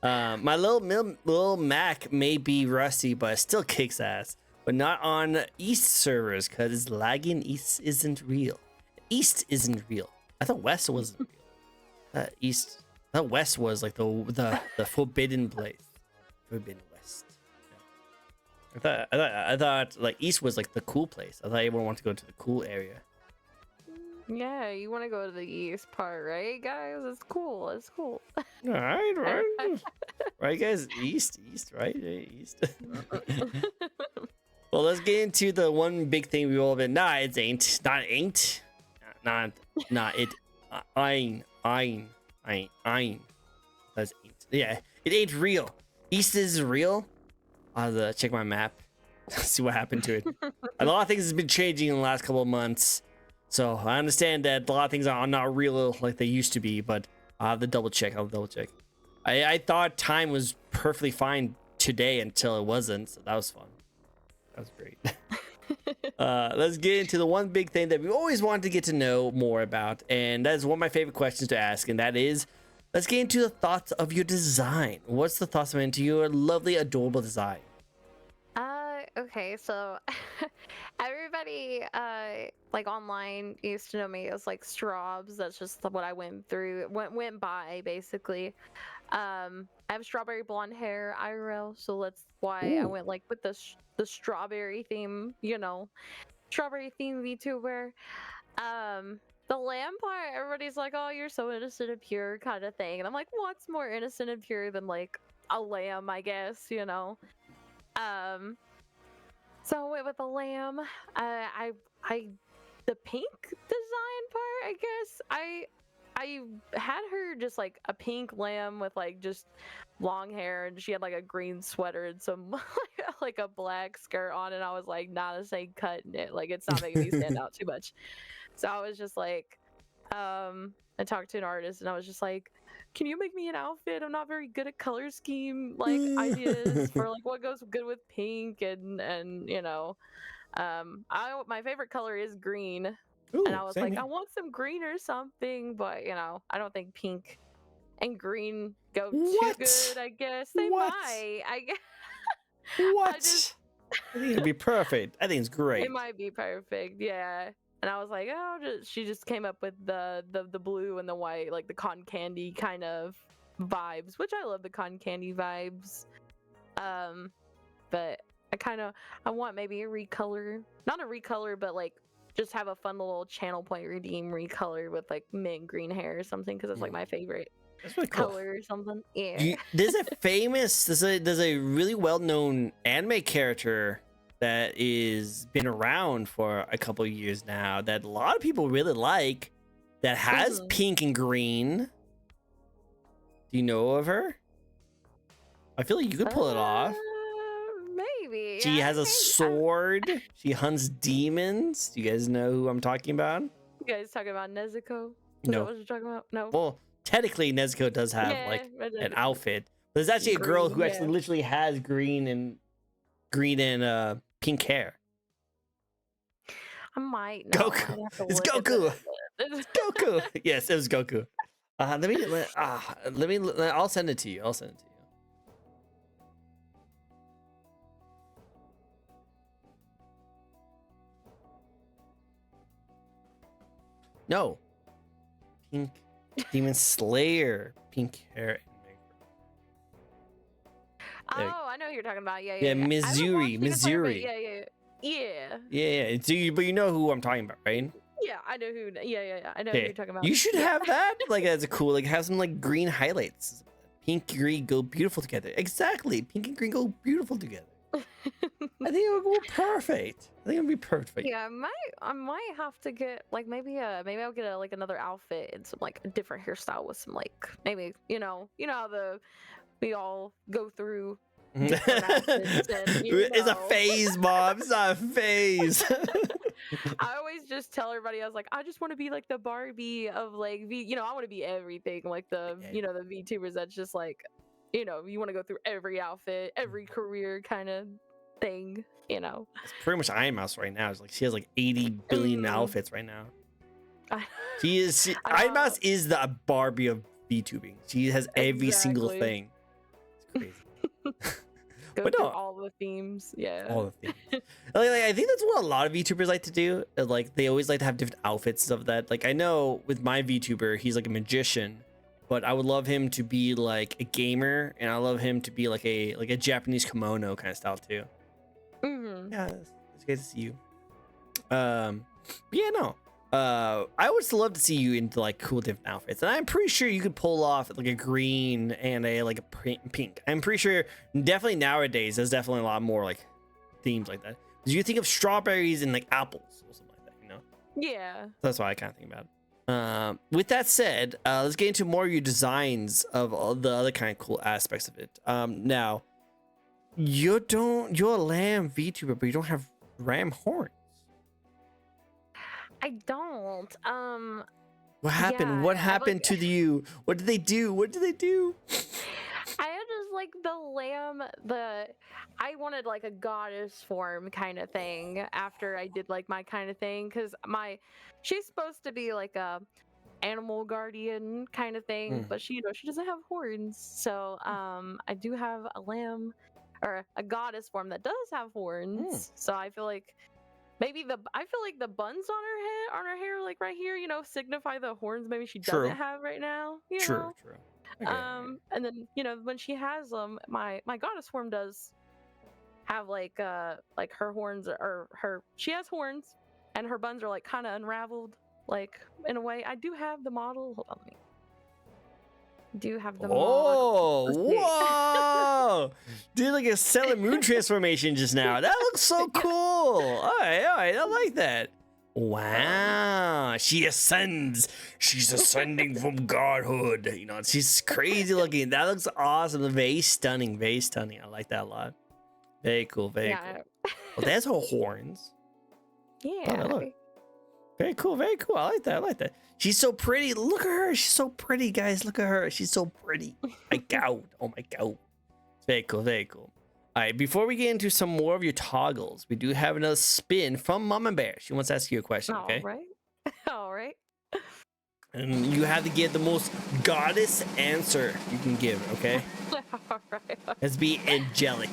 My little Mac may be rusty, but it still kicks ass. But not on East servers, because it's lagging. East isn't real. East isn't real. I thought West wasn't real. I thought West was like the forbidden place. Forbidden West. Yeah. I thought like East was like the cool place. I thought everyone wanted to go to the cool area. Yeah, you want to go to the East part, right, guys? It's cool. It's cool. All right. Right, guys. East, right? East. Well, let's get into the one big thing we all been. Nah, it ain't. Not ain't. Not it. Ain't. That's ain't. Yeah, it ain't real. East is real. I'll have to check my map. See what happened to it. A lot of things has been changing in the last couple of months. So I understand that a lot of things are not real like they used to be, but I'll have to double check. I thought time was perfectly fine today until it wasn't. So that was fun. That was great. Let's get into the one big thing that we always wanted to get to know more about, and that is one of my favorite questions to ask, and that is, let's get into the thoughts of your design. What's the thoughts into your lovely, adorable design? Okay, so everybody like online used to know me as like Straubs. That's just what I went through, went by basically. I have strawberry blonde hair IRL, so that's why I went like with the strawberry theme, you know, strawberry theme VTuber. The lamb part, everybody's like, oh, you're so innocent and pure kind of thing, and I'm like, what's more innocent and pure than like a lamb, I guess, you know. So I went with a lamb. The pink design part, I guess. I had her just like a pink lamb with like just long hair, and she had like a green sweater and some like a black skirt on, and I was like, nah, this ain't cutting it. Like, it's not making me stand out too much. So I was just like, I talked to an artist, and I was just like, can you make me an outfit? I'm not very good at color scheme like ideas for like what goes good with pink and you know. My favorite color is green. Ooh, and I was like, here. I want some green or something, but you know, I don't think pink and green go too good, I guess. They might. I guess. What? I think it'd be perfect. I think it's great. It might be perfect, yeah. And I was like, oh, she just came up with the blue and the white, like the cotton candy kind of vibes, which I love the cotton candy vibes. But I want maybe a recolor, not a recolor, but like just have a fun little channel point redeem recolor with like mint green hair or something, because it's like my favorite That's really cool. color or something. Yeah. There's a really well-known anime character that is been around for a couple of years now that a lot of people really like, that has pink and green. Do you know of her? I feel like you could pull it off. Maybe. She has a sword. She hunts demons. Do you guys know who I'm talking about? You guys talking about Nezuko? Is No. that what you're talking about? No. Well, technically Nezuko does have like an outfit. There's actually a girl who actually literally has green and pink hair. I might know. Goku. It's Goku. It's Goku. Yes, it was Goku. I'll send it to you. No. Pink Demon Slayer. Pink hair. Oh, I know who you're talking about. Yeah, Yeah, yeah. I haven't watched Demon Slayer, but Missouri. Yeah. Yeah. But you know who I'm talking about, right? Yeah, I know who. Yeah. I know who Okay. you're talking about. You should Yeah. have that like as a cool, like have some like green highlights. Pink and green go beautiful together. Exactly. Pink and green go beautiful together. I think it would go perfect. I think it would be perfect for you. Yeah, I might have to get like maybe I'll get like another outfit and some like a different hairstyle with some like maybe how we all go through different outfits and It's a phase, Mom. It's not a phase. I always just tell everybody I was like I just want to be like the Barbie of like I want to be everything like the the VTubers that's just like you want to go through every outfit, every career kind of thing. It's pretty much Iron Mouse right now. It's like she has like 80 billion outfits right now. Iron Mouse is the Barbie of VTubing. She has every single thing. It's crazy. Go through all the themes. Yeah. All the themes. like, I think that's what a lot of VTubers like to do. Like they always like to have different outfits of that. Like I know with my VTuber, he's like a magician, but I would love him to be like a gamer, and I love him to be like a Japanese kimono kind of style too. Yeah, it's great to see you. Yeah, no. I would still love to see you into like cool different outfits, and I'm pretty sure you could pull off like a green and a pink. I'm pretty sure definitely nowadays there's definitely a lot more like themes like that. Because you think of strawberries and like apples or something like that, Yeah. That's what I kind of think about. With that said, let's get into more of your designs of all the other kind of cool aspects of it. Now. You're a lamb VTuber, but you don't have ram horns. I don't. What happened? Yeah, What happened to you? What did they do? What did they do? I had just like the lamb. I wanted like a goddess form kind of thing after I did like my kind of thing because she's supposed to be like a animal guardian kind of thing, but she doesn't have horns. So I do have a lamb. Or a goddess form that does have horns. So I feel like maybe the buns on her hair, like right here, signify the horns maybe she doesn't have right now. True. Okay. And then when she has them, my goddess form does have like her horns she has horns, and her buns are like kind of unraveled, like in a way. I do have the model. Hold on, do have the model. Whoa! Did like a Sailor Moon transformation just now. That looks so cool. All right, I like that. Wow, she ascends. She's ascending from godhood. She's crazy looking. That looks awesome. Very stunning. Very stunning. I like that a lot. Very cool. Very cool. Well, there's her horns. Yeah. Oh, look. Very cool. Very cool. I like that. She's so pretty. Look at her. She's so pretty, guys. Look at her. She's so pretty. My God. Oh my God. Very cool. Very cool. All right. Before we get into some more of your toggles, we do have another spin from Mama Bear. She wants to ask you a question. Okay. All right. And you have to give the most goddess answer you can give. Okay. All right. Let's be angelic.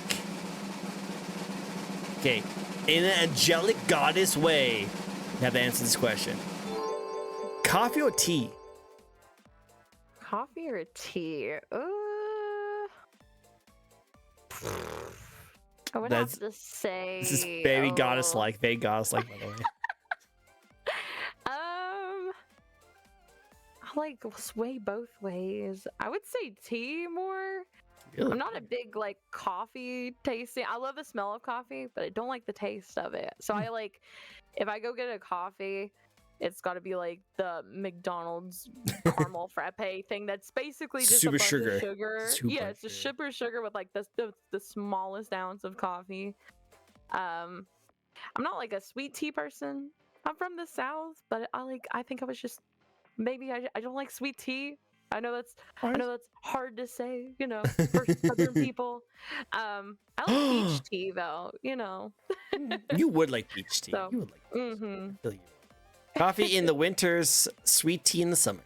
Okay. In an angelic goddess way, you have to answer this question. Coffee or tea? Coffee or tea? I would have to say. This is very goddess-like. Very goddess-like, by the way. I like sway both ways. I would say tea more. Really? I'm not a big like coffee tasting. I love the smell of coffee, but I don't like the taste of it. So I like if I go get a coffee, it's got to be like the McDonald's caramel frappe thing that's basically just super a bunch sugar. of sugar. Super Yeah, it's just super sugar with like the smallest ounce of coffee. I'm not like a sweet tea person. I'm from the South, but I think I was just maybe I don't like sweet tea. I know that's hard to say, for Southern people. I like peach tea though, You would like peach tea. So, You would like peach tea. Coffee in the winters, sweet tea in the summer.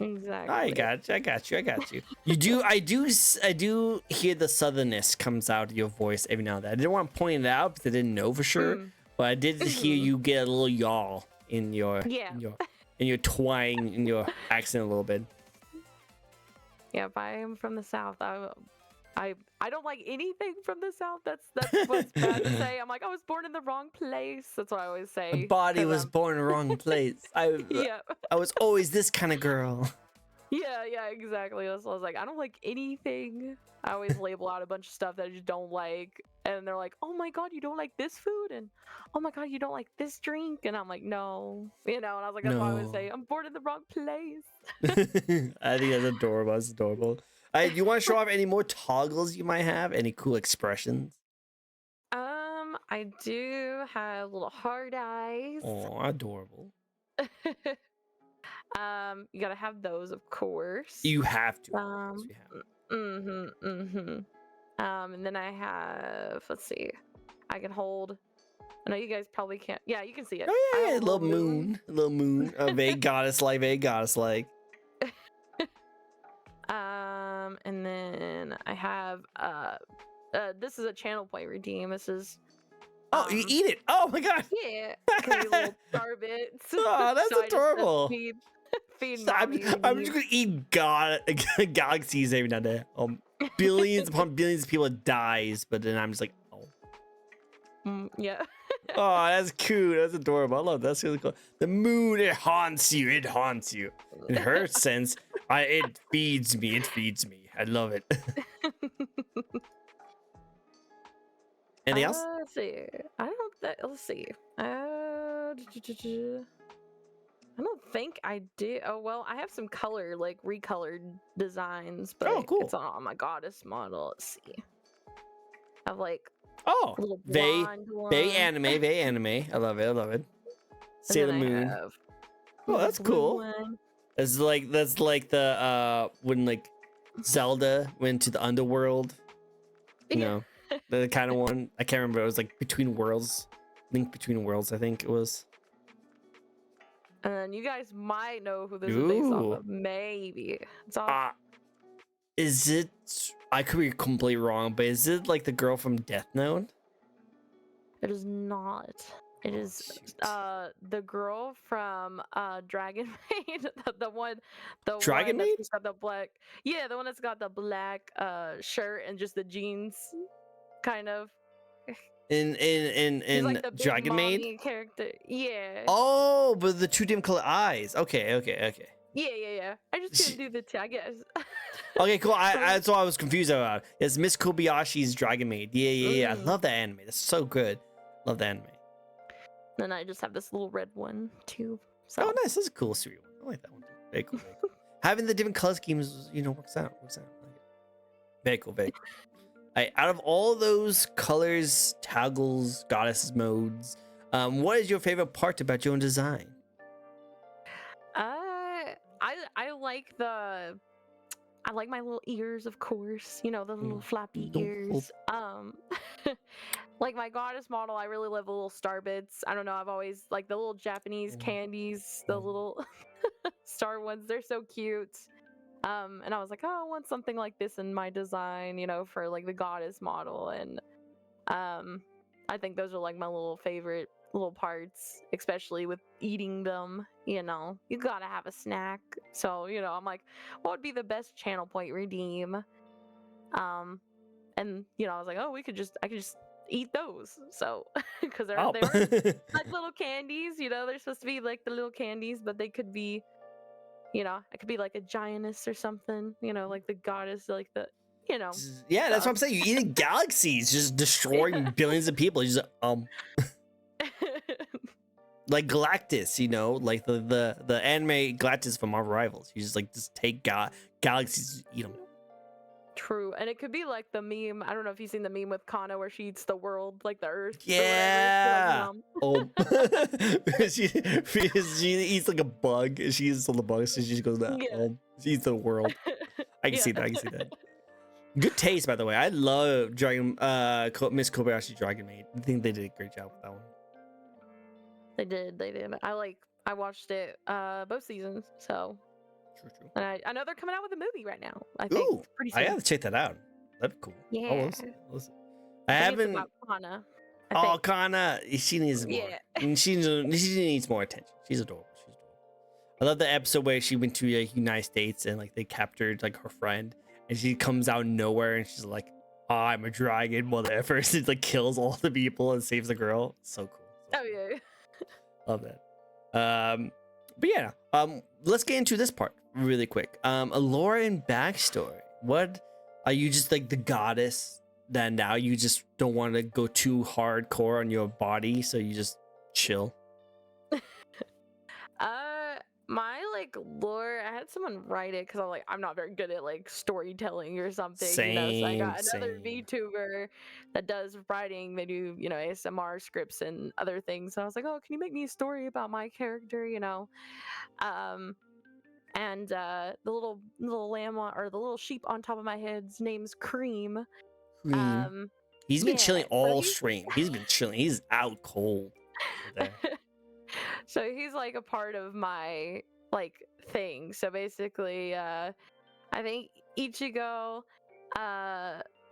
Exactly. I got you. I do hear the southernness comes out of your voice every now and then. I didn't want to point it out because I didn't know for sure, but I did hear you get a little y'all in your Yeah. in your twang, in your accent a little bit. Yeah, if I am from the South, I don't like anything from the South. That's what's bad to say. I'm like, I was born in the wrong place. That's what I always My say. body 'cause was born in the wrong place. yeah. I was always this kind of girl. Yeah, exactly. That's what I was like, I don't like anything. I always label out a bunch of stuff that I just don't like. And they're like, oh my God, you don't like this food? And oh my God, you don't like this drink? And I'm like, no. And I was like, that's why I would say, I'm born in the wrong place. I think that's adorable. That's adorable. Do you want to show off any more toggles you might have? Any cool expressions? I do have little hard eyes. Oh, adorable. You gotta have those, of course. You have to. Yes, you have. And then I have, let's see, I can hold. I know you guys probably can't. Yeah, you can see it. Oh yeah, a little moon, vague goddess-like, vague goddess-like. And then I have this is a channel point redeem. This is. Oh, you eat it! Oh my God! Yeah, little star bits. Oh, that's so adorable. Feed I'm just gonna eat galaxies every now and then. Billions upon billions of people dies, but then I'm just like, oh. Yeah. Oh, that's cute. That's adorable. I love that. That's really cool. The moon, it haunts you. It haunts you. In her sense, it feeds me. It feeds me. I love it. Anything else? Let's see. Let's see. I don't think I do. Oh well, I have some color, like recolored designs, but cool. it's on my goddess model. Let's see. I have like little very blonde anime, very anime. I love it. I love it. Sailor Moon. Oh, that's cool. One. That's like the when like Zelda went to the underworld. You know, the kind of one. I can't remember. It was like Between Worlds, Link Between Worlds. I think it was. And you guys might know who this is based off of. Maybe. It's off. Is it? I could be completely wrong, but is it like the girl from Death Note? It is not. It is the girl from Dragon Maid, Dragon Maid? That's got the black. Yeah, the one that's got the black shirt and just the jeans, kind of. In like the big Dragon Maid mommy character. Yeah. Oh, but the two different color eyes. Okay. Yeah. I just couldn't do the two, I guess. Okay, cool. That's all I was confused about. It's Miss Kobayashi's Dragon Maid. Yeah. I love that anime. That's so good. Love the anime. Then I just have this little red one too. So. Oh, nice. That's a cool cereal. I like that one too. Very cool. Very cool. Having the different color schemes, works out. I like it. Very cool. Very cool. Out of all those colors, toggles, goddess modes, what is your favorite part about your own design? I like my little ears, of course. The little flappy ears. Like my goddess model, I really love the little star bits. I don't know. I've always like the little Japanese candies, the little star ones. They're so cute. And I was like, oh, I want something like this in my design, for like the goddess model. And I think those are like my little favorite little parts, especially with eating them. You gotta have a snack. So, I'm like, what would be the best channel point redeem? And I was like, oh, I could just eat those. So, because they were like little candies. They're supposed to be like the little candies, but they could be. I could be like a giantess or something, like the goddess, like the, Yeah, that's what I'm saying. You're eating galaxies, just destroying billions of people. Just like Galactus, like the anime Galactus from Marvel Rivals. You just take galaxies, eat them. True, and it could be like the meme. I don't know if you've seen the meme with Kana where she eats the world, like the Earth. Yeah. She eats like a bug. She eats all the bugs, so she just goes down. She eats the world. I can see that. Good taste, by the way. I love Miss Kobayashi Dragon Maid. I think they did a great job with that one. They did. I watched it both seasons, so. True. And I know they're coming out with a movie right now. I think pretty soon. I gotta check that out. That'd be cool. Yeah. Listen. I haven't. It's about Kana. I Oh, think. Kana, she needs more. Yeah. And she needs more attention. She's adorable. She's adorable. I love the episode where she went to like United States and like they captured like her friend, and she comes out of nowhere and she's like, oh, "I'm a dragon." Well, at first it like kills all the people and saves the girl. So cool. So Oh yeah. love that. But yeah, let's get into this part really quick. Allure and backstory. What are you just like the goddess that now you just don't want to go too hardcore on your body, so you just chill? My like lore, I had someone write it because I'm like, I'm not very good at like storytelling or something, you know. So I got another Same. VTuber that does writing. They do, you know, ASMR scripts and other things. So I was like, oh, can you make me a story about my character, you know? Um, and the little lamb or the little sheep on top of my head's name's Cream. Cream. He's been chilling Yeah, so all stream. He's been chilling. He's out cold over there. so he's like a part of my like thing. So basically, I think Ichigo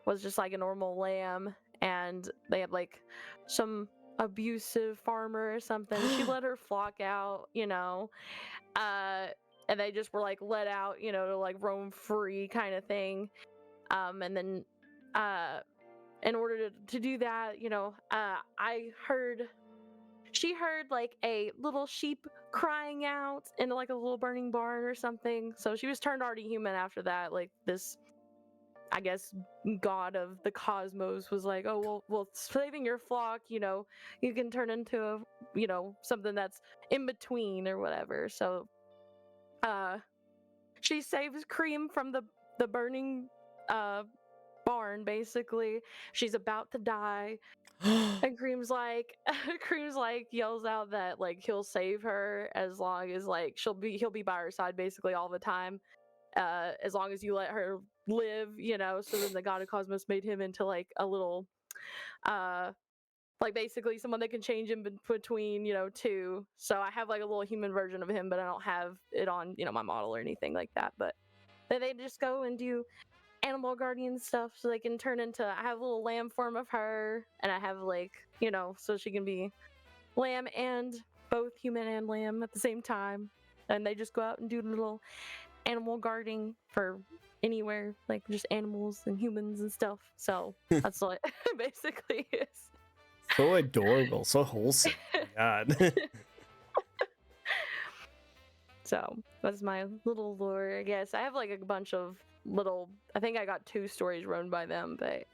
was just like a normal lamb, and they had like some abusive farmer or something. She let her flock out, you know, and they just were like let out, you know, to like roam free kind of thing. And then in order to do that, you know, she heard like a little sheep crying out in like a little burning barn or something. So she was turned already human after that. Like this, I guess, god of the cosmos was like, oh well, saving your flock, you know, you can turn into a, you know, something that's in between or whatever. So, she saves Cream from the burning barn. Basically, she's about to die. And Cream's like yells out that like he'll save her as long as like he'll be by her side basically all the time, as long as you let her live, you know. So then the god of cosmos made him into like a little, like basically someone that can change in between, you know, two. So I have like a little human version of him, but I don't have it on, you know, my model or anything like that. But then they just go and do animal guardian stuff so they can turn into, I have a little lamb form of her, and I have like, you know, so she can be lamb and both human and lamb at the same time. And they just go out and do little animal guarding for anywhere, like just animals and humans and stuff. So that's what it basically is. So adorable, so wholesome. Oh my God. So that's my little lore, I guess. I have like a bunch of little, I think I got 2 stories run by them, but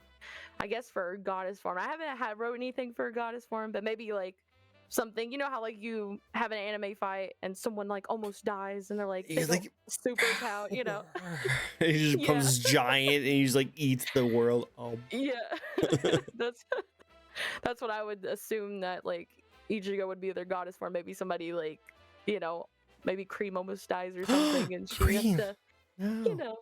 I guess for goddess form, I haven't wrote anything for goddess form, but maybe like something, you know how like you have an anime fight and someone like almost dies and they're like, He's like super pout, you know. he just Yeah. becomes giant and he just like eats the world. Oh. Yeah. That's what I would assume, that like Ichigo would be their goddess form. Maybe somebody like, you know, maybe Cream almost dies or something and she has to, you know,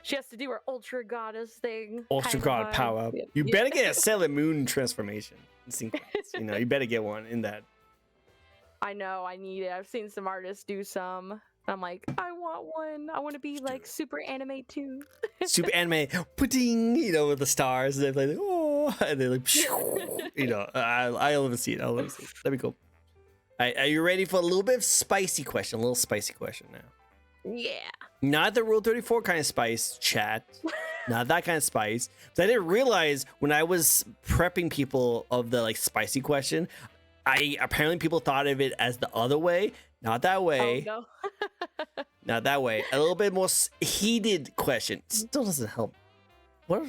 she has to do her ultra goddess thing. Ultra god power up. You better get a Sailor Moon transformation sequence. You know, you better get one in that. I know, I need it. I've seen some artists do some. I'm like, I want one. I want to be like super anime too. Super anime, pudding, you know, with the stars. And they're like, oh, and they're like, you know, I'll never see it. I'll never see it. That'd be cool. All right, are you ready for a little bit of spicy question? A little spicy question now. Yeah. Not the Rule 34 kind of spice, chat. Not that kind of spice. But I didn't realize when I was prepping people of the like spicy question, apparently people thought of it as the other way. Not that way. Oh, no. Not that way. A little bit more heated question. Still doesn't help. What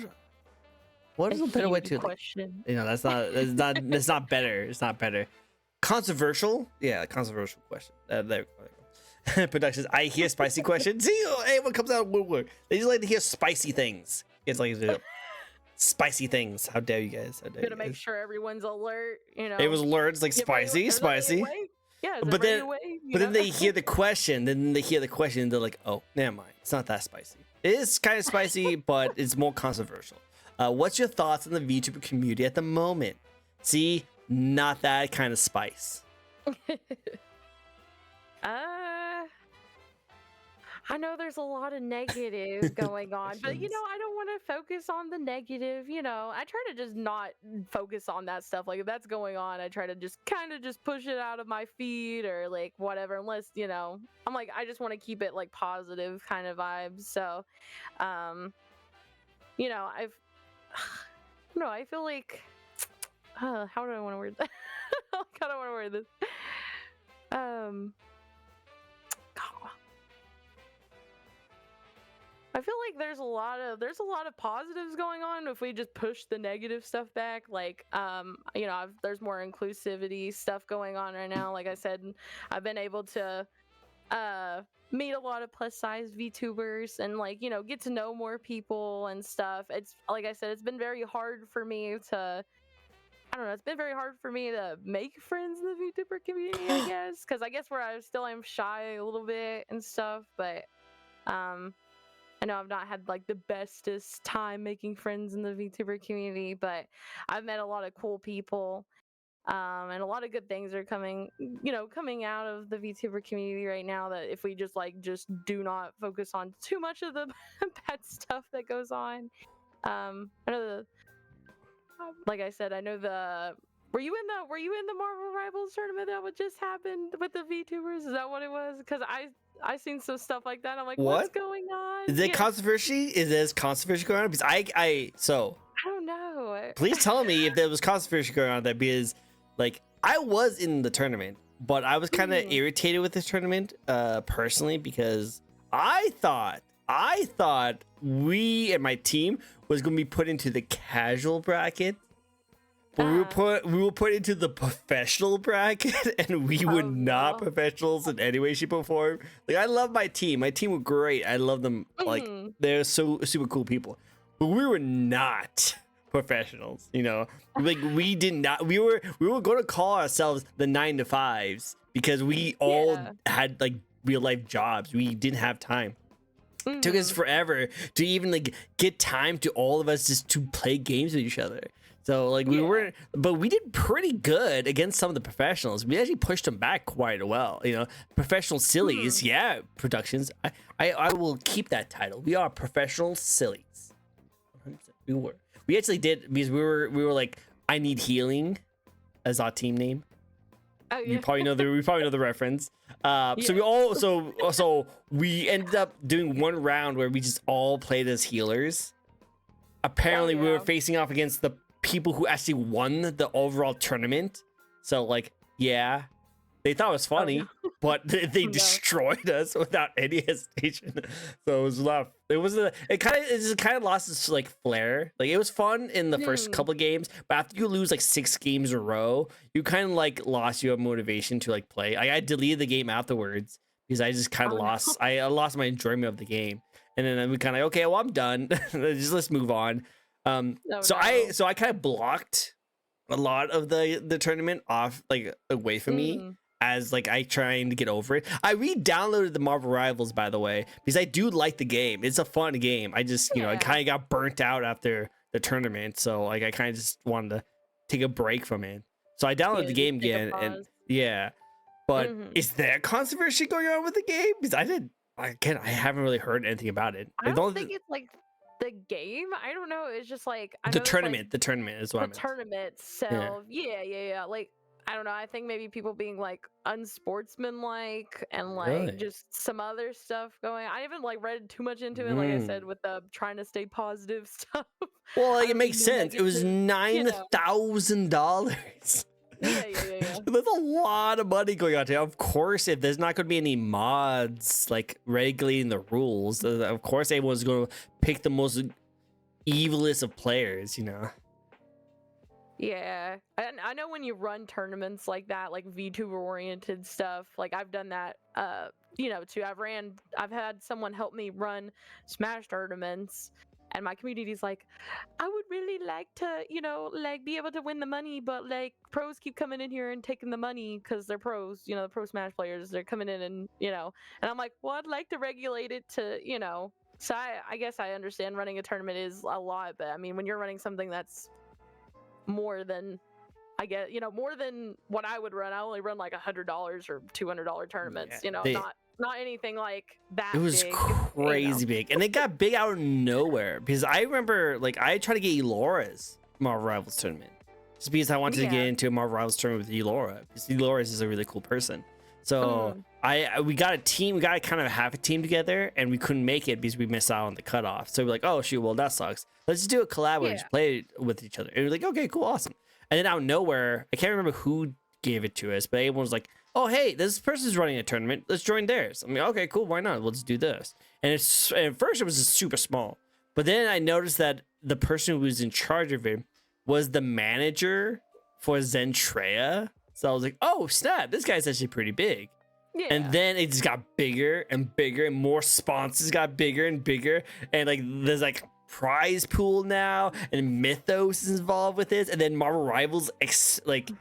is a better way to question? You know, that's not better. It's not better. Controversial? Yeah, controversial question. There we go. Productions. I hear spicy questions. See, hey, what comes out of woodwork? They just like to hear spicy things. It's like spicy things. How dare you guys? How dare Gonna you make guys? sure everyone's alert. You know, It was alerts like spicy, spicy. Yeah, But then they hear the question. Then they hear the question. And they're like, oh, never mind. It's not that spicy. It is kind of spicy, but it's more controversial. What's your thoughts on the VTuber community at the moment? See, not that kind of spice. I know there's a lot of negative going on, but I don't want to focus on the negative. I try to just not focus on that stuff. Like if that's going on, I try to just kind of just push it out of my feed or like whatever. Unless I'm like I just want to keep it like positive kind of vibes. So, I've no, I feel like how do I want to word that? How do I want to word this? I feel like there's a lot of positives going on if we just push the negative stuff back. Like, there's more inclusivity stuff going on right now. Like I said, I've been able to meet a lot of plus size VTubers and like get to know more people and stuff. It's like I said, it's been very hard for me to. I don't know. It's been very hard for me to make friends in the VTuber community, I guess, because I guess where I still am shy a little bit and stuff, but I know I've not had like the bestest time making friends in the VTuber community, but I've met a lot of cool people, and a lot of good things are coming out of the VTuber community right now. That if we just do not focus on too much of the bad stuff that goes on. I know like I said, I know the. Were you in the Marvel Rivals tournament that would just happened with the VTubers? Is that what it was? Because I seen some stuff like that. I'm like, what's going on? Is it controversy? Is there controversy going on? Because I don't know. Please tell me if there was controversy going on there, because like I was in the tournament, but I was kind of irritated with this tournament personally, because I thought we and my team was going to be put into the casual bracket. But we were put into the professional bracket, and we were not professionals in any way, shape, or form. Like, I love my team. My team were great. I love them. Like, they're so super cool people. But we were not professionals. Like we did not. We were going to call ourselves the 9 to 5s because we all had like real life jobs. We didn't have time. Took us forever to even like get time to all of us just to play games with each other. So like we weren't, but we did pretty good against some of the professionals. We actually pushed them back quite well. Professional sillies, productions. I will keep that title. We are professional sillies. 100%. We were. We actually did, because we were like, I need healing as our team name. Oh, yeah. We probably know the reference. So we ended up doing one round where we just all played as healers. Apparently we were facing off against the people who actually won the overall tournament. So like, they thought it was funny, but they destroyed us without any hesitation. So it was rough. It kind of lost its like flair. Like it was fun in the first couple of games, but after you lose like 6 games in a row, you kind of like lost your motivation to like play. I deleted the game afterwards because I just kind of lost. I lost my enjoyment of the game, and then we kind of okay, well I'm done. Let's move on. I kind of blocked a lot of the tournament off, like away from me, as like I trying to get over it. I re-downloaded the Marvel Rivals, by the way, because I do like the game. It's a fun game. I just I kind of got burnt out after the tournament, so like I kind of just wanted to take a break from it. So I downloaded the game again, and but is there controversy going on with the game? Because I haven't really heard anything about it. I don't think it's like the game. I don't know. It's just like the tournament. The tournament is what I meant. The tournament. So yeah. Like I don't know. I think maybe people being like unsportsmanlike and like just some other stuff going. I haven't like read too much into it. Like I said, with the trying to stay positive stuff. Well, like it makes sense. It was $9,000. Yeah. There's a lot of money going on here. Of course, if there's not going to be any mods like regulating the rules, of course everyone's going to pick the most evilest of players, Yeah, and I know when you run tournaments like that, like VTuber oriented stuff, like I've done that, too. I've had someone help me run Smash tournaments, and my community's like, I would really like to, like be able to win the money, but like pros keep coming in here and taking the money because they're pros, the pro Smash players, they're coming in and, and I'm like, well, I'd like to regulate it to, so I guess I understand running a tournament is a lot, but I mean, when you're running something that's more than, I get, more than what I would run, I only run like $100 or $200 tournaments, not not anything like that It was big. crazy big, and it got big out of nowhere because I remember like I tried to get Elora's Marvel Rivals tournament just because I wanted to get Yeah. into a Marvel Rivals tournament with Elora because Elora is a really cool person. So Mm. we got a team, we got kind of half a team together, and we couldn't make it because we missed out on the cutoff. So we're like, oh shoot, well that sucks. Let's just do a collab and Yeah. just play with each other. And we're like, okay, cool, awesome. And then out of nowhere, I can't remember who gave it to us, but everyone was like, oh hey, this person's running a tournament, let's join theirs. I mean, okay, cool, why not, let's do this. And it's at first it was just super small, but then I noticed that the person who was in charge of it was the manager for Zentrea. So I was like, oh snap, this guy's actually pretty big. Yeah. And then it just got bigger and bigger, and more sponsors got bigger and bigger, and like there's like prize pool now, and Mythos is involved with this, and then Marvel Rivals like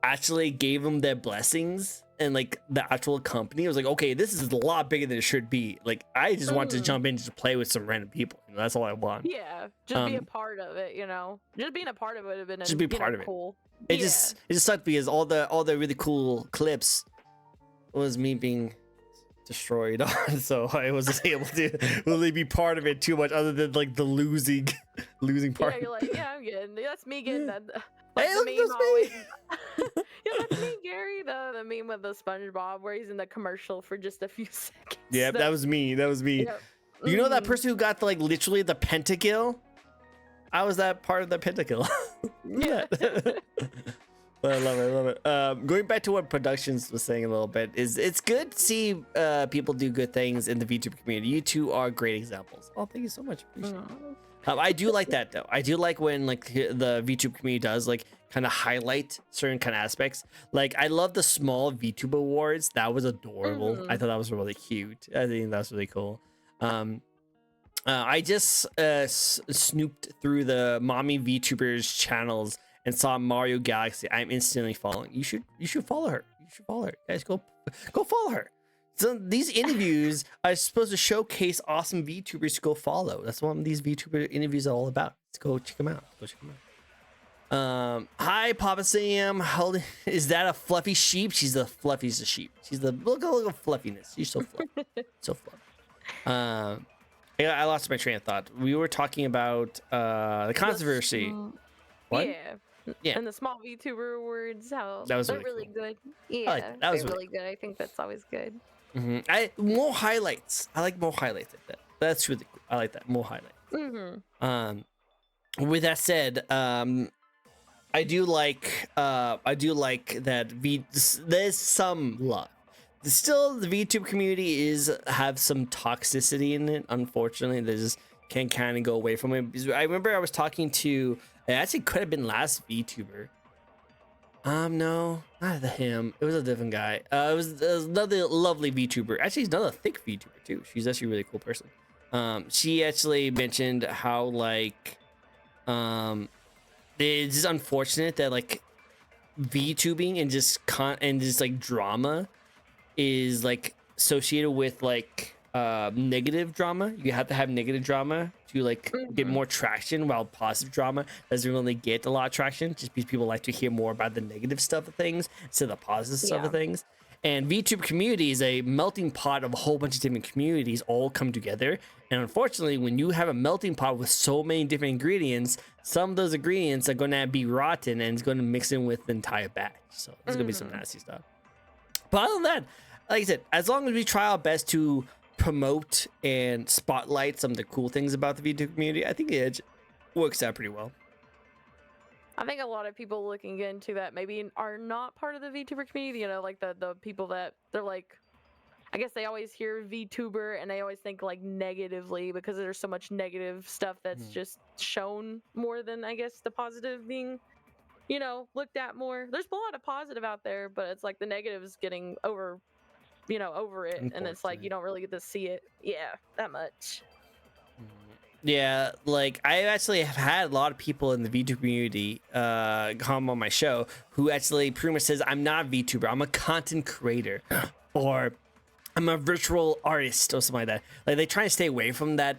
actually gave them their blessings, and like the actual company was like, okay, this is a lot bigger than it should be. Like I just want to jump in to play with some random people. You know, that's all I want. Yeah, just be a part of it, you know. Just being a part of it would have been Just be a part of it. Cool. It just sucked because all the really cool clips was me being destroyed on, so I wasn't able to really be part of it too much, other than like the losing part. Yeah, you're like, yeah, I'm getting. That's me getting that. Hey, look, the that's meme me. always. Yeah, that's me, Gary. The meme with the SpongeBob where he's in the commercial for just a few seconds. Yeah, that was me. That was me. Yep. You know that person who got the, like literally the pentakill? I was that part of the pentakill. Yeah. But I love it. I love it. Going back to what Productions was saying a little bit, is it's good to see people do good things in the VTuber community. You two are great examples. Oh, thank you so much. Appreciate it. I do like that though. I do like when like the VTuber community does like kind of highlight certain kind of aspects. Like I love the small VTuber awards. That was adorable. I thought that was really cute. I think that's really cool. I just snooped through the mommy VTubers channels and saw Mario Galaxy. I'm instantly following. You should follow her. You should follow her. Guys, go follow her. So these interviews are supposed to showcase awesome VTubers to go follow. That's what these VTuber interviews are all about. Let's go check them out. Hi Papa Sam. How is that a fluffy sheep? She's the fluffiest of sheep. She's the look at fluffiness. She's so fluffy. So fluffy. I lost my train of thought. We were talking about the controversy. What? Yeah. And the small VTuber awards, how that was they're really cool. good. Yeah, that was really good. I think that's always good. More highlights. I like more highlights like that. That's really cool. I like that. More highlights. With that said, I do like that there's some love. Still, the VTube community have some toxicity in it. Unfortunately, they just can kind of go away from it. Because I remember I was talking to, it actually could have been last VTuber. No, not him. It was a different guy. It was another lovely VTuber. Actually, he's another thick VTuber too. She's actually a really cool person. She actually mentioned how like, it's just unfortunate that like VTubing and just like drama is like associated with like negative drama. You have to have negative drama to like get more traction, while positive drama doesn't really get a lot of traction, just because people like to hear more about the negative stuff of things instead of the positive stuff of things. And VTube community is a melting pot of a whole bunch of different communities all come together. And unfortunately, when you have a melting pot with so many different ingredients, some of those ingredients are going to be rotten and it's going to mix in with the entire batch. So there's going to be some nasty stuff. But other than that, like I said, as long as we try our best to promote and spotlight some of the cool things about the VTube community, I think it works out pretty well. I think a lot of people looking into that maybe are not part of the VTuber community, you know, like the people that they're like, I guess they always hear VTuber and they always think like negatively because there's so much negative stuff that's just shown more than I guess the positive being, you know, looked at more. There's a lot of positive out there, but it's like the negative is getting over it, and it's like you don't really get to see it that much. Yeah, like I actually have had a lot of people in the VTuber community come on my show who actually pretty much says I'm not a VTuber, I'm a content creator or I'm a virtual artist or something like that. Like they try to stay away from that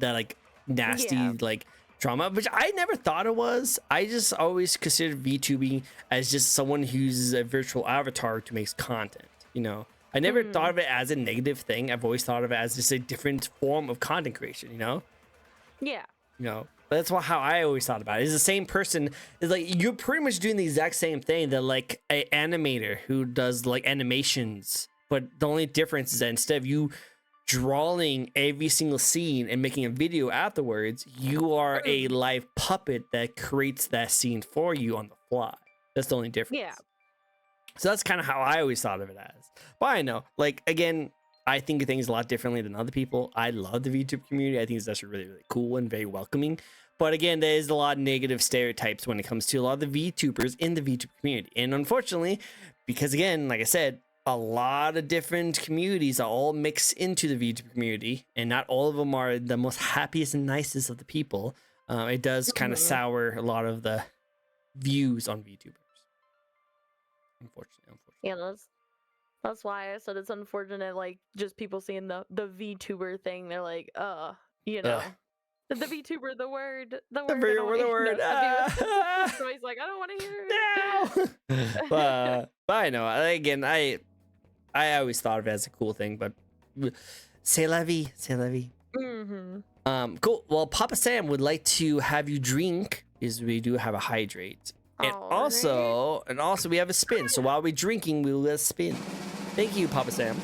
like nasty like drama, which I never thought it was. I just always considered VTubing as just someone who uses a virtual avatar to make content, you know. I never thought of it as a negative thing. I've always thought of it as just a different form of content creation, you know? Yeah. You know, but that's how I always thought about it. It's the same person. It's like you're pretty much doing the exact same thing that like an animator who does like animations. But the only difference is that instead of you drawing every single scene and making a video afterwards, you are a live puppet that creates that scene for you on the fly. That's the only difference. Yeah. So that's kind of how I always thought of it as. But I know, like, again, I think of things a lot differently than other people. I love the VTuber community. I think it's actually really, really cool and very welcoming. But again, there is a lot of negative stereotypes when it comes to a lot of the VTubers in the VTuber community. And unfortunately, because again, like I said, a lot of different communities are all mixed into the VTuber community, and not all of them are the most happiest and nicest of the people. It does kind of sour a lot of the views on VTubers. Unfortunately. Yeah, that's why I said it's unfortunate. Like, just people seeing the VTuber thing, they're like, you know, the VTuber, the word. So he's like, I don't want to hear it. No. but I know. Again, I always thought of it as a cool thing, but c'est la vie, c'est la vie. Cool. Well, Papa Sam would like to have you drink, because we do have a hydrate. And also we have a spin. So while we're drinking, we will spin. Thank you, Papa Sam.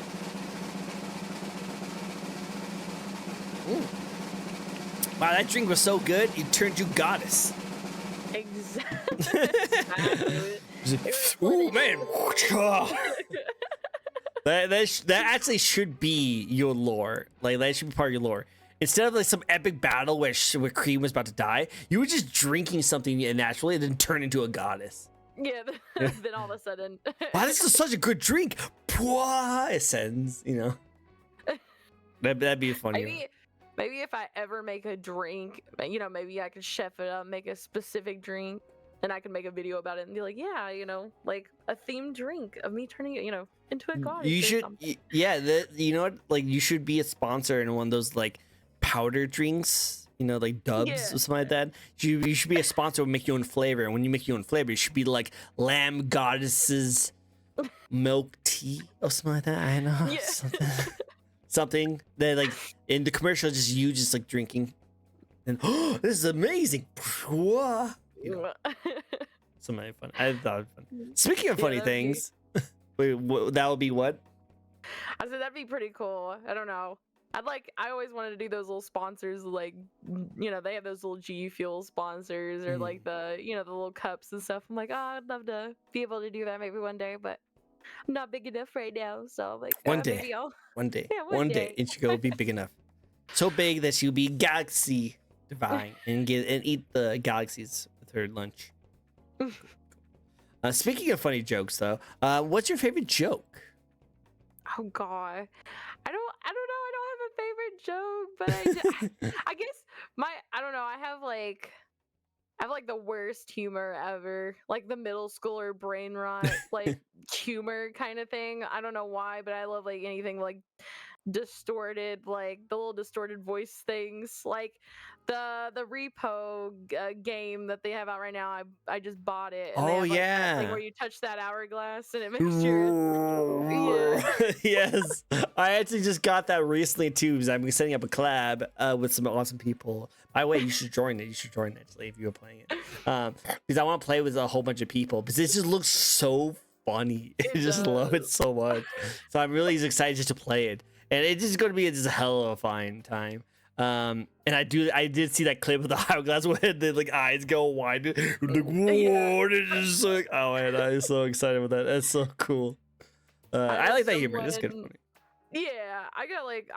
Wow, that drink was so good, it turned you goddess. Exactly. Ooh, man. that actually should be your lore. Like, that should be part of your lore. Instead of like some epic battle where Cream was about to die, you were just drinking something naturally and then turn into a goddess. Yeah, then all of a sudden. Wow, this is such a good drink. It sends, you know. That'd be funny. Maybe if I ever make a drink, you know, maybe I could chef it up, make a specific drink, and I can make a video about it and be like, yeah, you know, like a themed drink of me turning it, you know, into a goddess. You should, you know what? Like, you should be a sponsor in one of those like powder drinks, you know, like Dubs or something like that. You should be a sponsor and make your own flavor. And when you make your own flavor, it should be like lamb goddesses milk tea or something like that. I know. Yeah. Something that like in the commercial, just you just like drinking. And this is amazing. You know, something fun. I thought it was fun. Speaking of funny things, wait, that would be what? I said that'd be pretty cool. I don't know. I always wanted to do those little sponsors, like, you know, they have those little G Fuel sponsors or like the, you know, the little cups and stuff. I'm like, oh, I'd love to be able to do that maybe one day, but I'm not big enough right now. So I'm like, one day, one day, Ichigo will be big enough. So big that she'll be galaxy divine and eat the galaxies with her lunch. Speaking of funny jokes, though, what's your favorite joke? Oh God, I don't know. I don't have a favorite joke, but I guess I don't know. I have like the worst humor ever, like the middle schooler brain rot, like humor kind of thing. I don't know why, but I love like anything like distorted, like the little distorted voice things, like the repo game that they have out right now. I just bought it. And oh have, like, yeah, that thing where you touch that hourglass and it makes your Yes, I actually just got that recently too, because I'm setting up a collab with some awesome people. By the way, you should join it. Actually, if you were playing it, because I want to play with a whole bunch of people, because it just looks so funny. I just love it so much. So I'm really excited just to play it. And it's just going to be just a hell of a fine time. And I did see that clip of the hourglass where the like eyes go wide. Like, whoa, it's so, oh man, I'm so excited with that. That's so cool. I like that humor. It's good. Funny. Yeah, I got like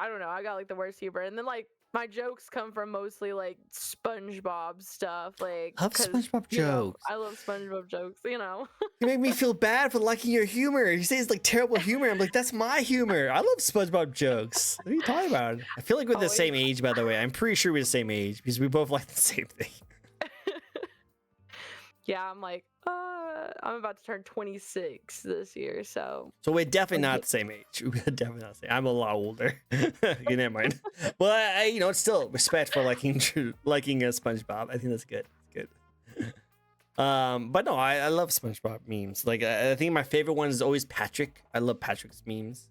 the worst humor, and then like my jokes come from mostly like SpongeBob stuff. Like, love SpongeBob jokes. I love SpongeBob jokes. You know, you make me feel bad for liking your humor. You say it's like terrible humor. I'm like, that's my humor. I love SpongeBob jokes. What are you talking about? I feel like we're the same age, by the way. I'm pretty sure we're the same age because we both like the same thing. Yeah, I'm like, I'm about to turn 26 this year, so. So we're definitely not the same age. We're definitely not the same. I'm a lot older. Okay, never mind. Well, you know, it's still respect for liking a SpongeBob. I think that's good. It's good. But no, I love SpongeBob memes. Like, I think my favorite one is always Patrick. I love Patrick's memes.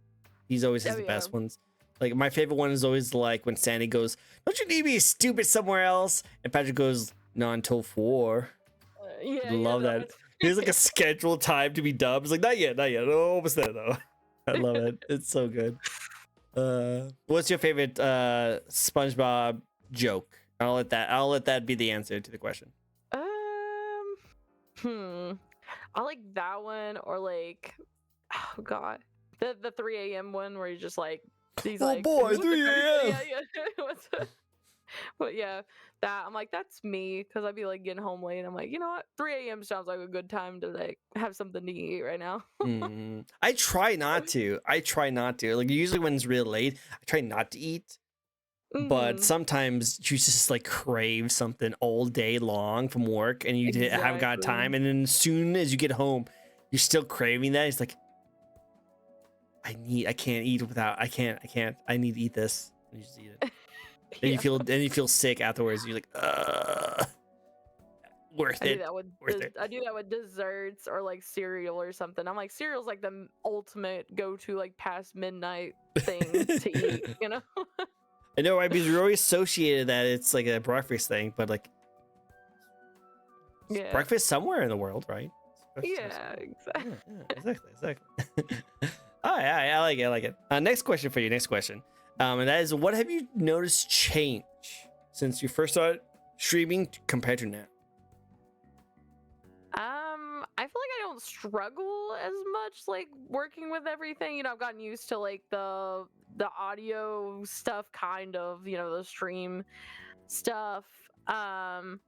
He's always has Oh the yeah. best ones. Like my favorite one is always like when Sandy goes, "Don't you need me stupid somewhere else?" And Patrick goes, "Not until 4." Yeah, Love that that. was There's like a scheduled time to be dubbed. It's like not yet, not yet. Oh, almost there though. I love it. It's so good. What's your favorite SpongeBob joke? I'll let that be the answer to the question. Hmm. I like that one or like, oh god, the 3 a.m. one where he's Oh like, boy, "What's the 3 crazy-" a.m. Yeah. What's but yeah, that I'm like, that's me because I'd be like getting home late. I'm like, you know what, 3 a.m. sounds like a good time to like have something to eat right now. I try not to. Like usually when it's real late, I try not to eat. But Hmm. sometimes you just like crave something all day long from work, and you haven't got Exactly. time. And then as soon as you get home, you're still craving that. It's like I can't eat without. I can't. I need to eat this. And you just eat it. And Yeah. you feel sick afterwards. You're like, worth I do it. that with Worth it. I do that with desserts or like cereal or something. I'm like, cereal's like the ultimate go-to like past midnight thing to eat, you know? I know, right? Because we always associated that it's like a breakfast thing, but like it's Yeah. breakfast somewhere in the world, right? Yeah, exactly. Exactly. All right, I like it. I like it. Next question for you. Next question. And that is, what have you noticed change since you first started streaming compared to now? I feel like I don't struggle as much like working with everything. You know, I've gotten used to like the audio stuff kind of, you know, the stream stuff. I've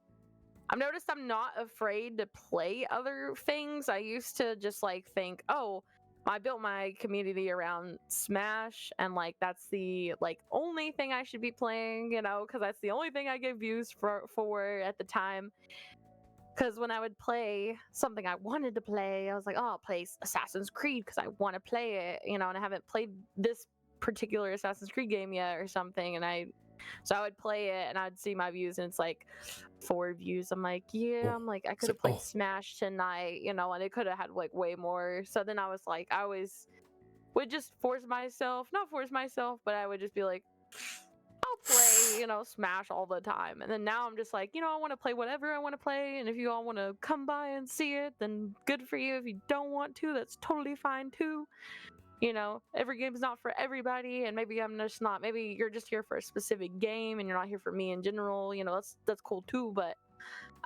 noticed I'm not afraid to play other things. I used to just like think, oh, I built my community around Smash, and like that's the like only thing I should be playing, you know, because that's the only thing I get views for at the time. Because when I would play something I wanted to play, I was like, oh, I'll play Assassin's Creed because I want to play it, you know, and I haven't played this particular Assassin's Creed game yet or something, and so I would play it and I'd see my views and it's like 4 views. I'm like, yeah, I'm like, I It's could have like, played Smash tonight, you know, and it could have had like way more. So then I was like, I always would just not force myself, but I would just be like, I'll play, you know, Smash all the time. And then now I'm just like, you know, I want to play whatever I want to play. And if you all want to come by and see it, then good for you. If you don't want to, that's totally fine too. You know, every game's not for everybody, and maybe I'm just not. Maybe you're just here for a specific game, and you're not here for me in general. You know, that's cool too. But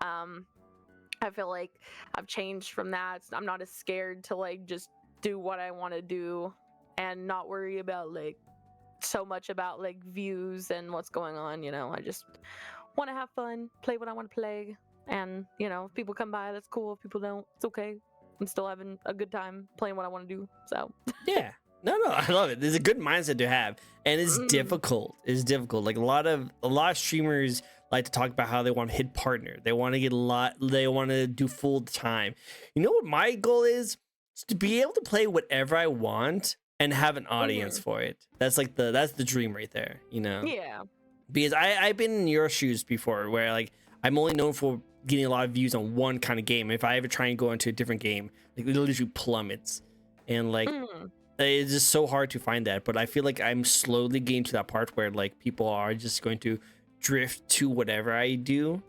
I feel like I've changed from that. I'm not as scared to like just do what I want to do, and not worry about like so much about like views and what's going on. You know, I just want to have fun, play what I want to play, and you know, if people come by, that's cool. If people don't, it's okay. I'm still having a good time playing what I want to do. So yeah. No, I love it. There's a good mindset to have, and it's difficult. It's difficult. Like a lot of streamers like to talk about how they want to hit partner. They want to get a lot. They want to do full time. You know what my goal is? It's to be able to play whatever I want and have an audience for it. That's like that's the dream right there. You know? Yeah. Because I've been in your shoes before, where like I'm only known for getting a lot of views on one kind of game. If I ever try and go into a different game, like it literally plummets, and like. It's just so hard to find that, but I feel like I'm slowly getting to that part where like people are just going to drift to whatever I do,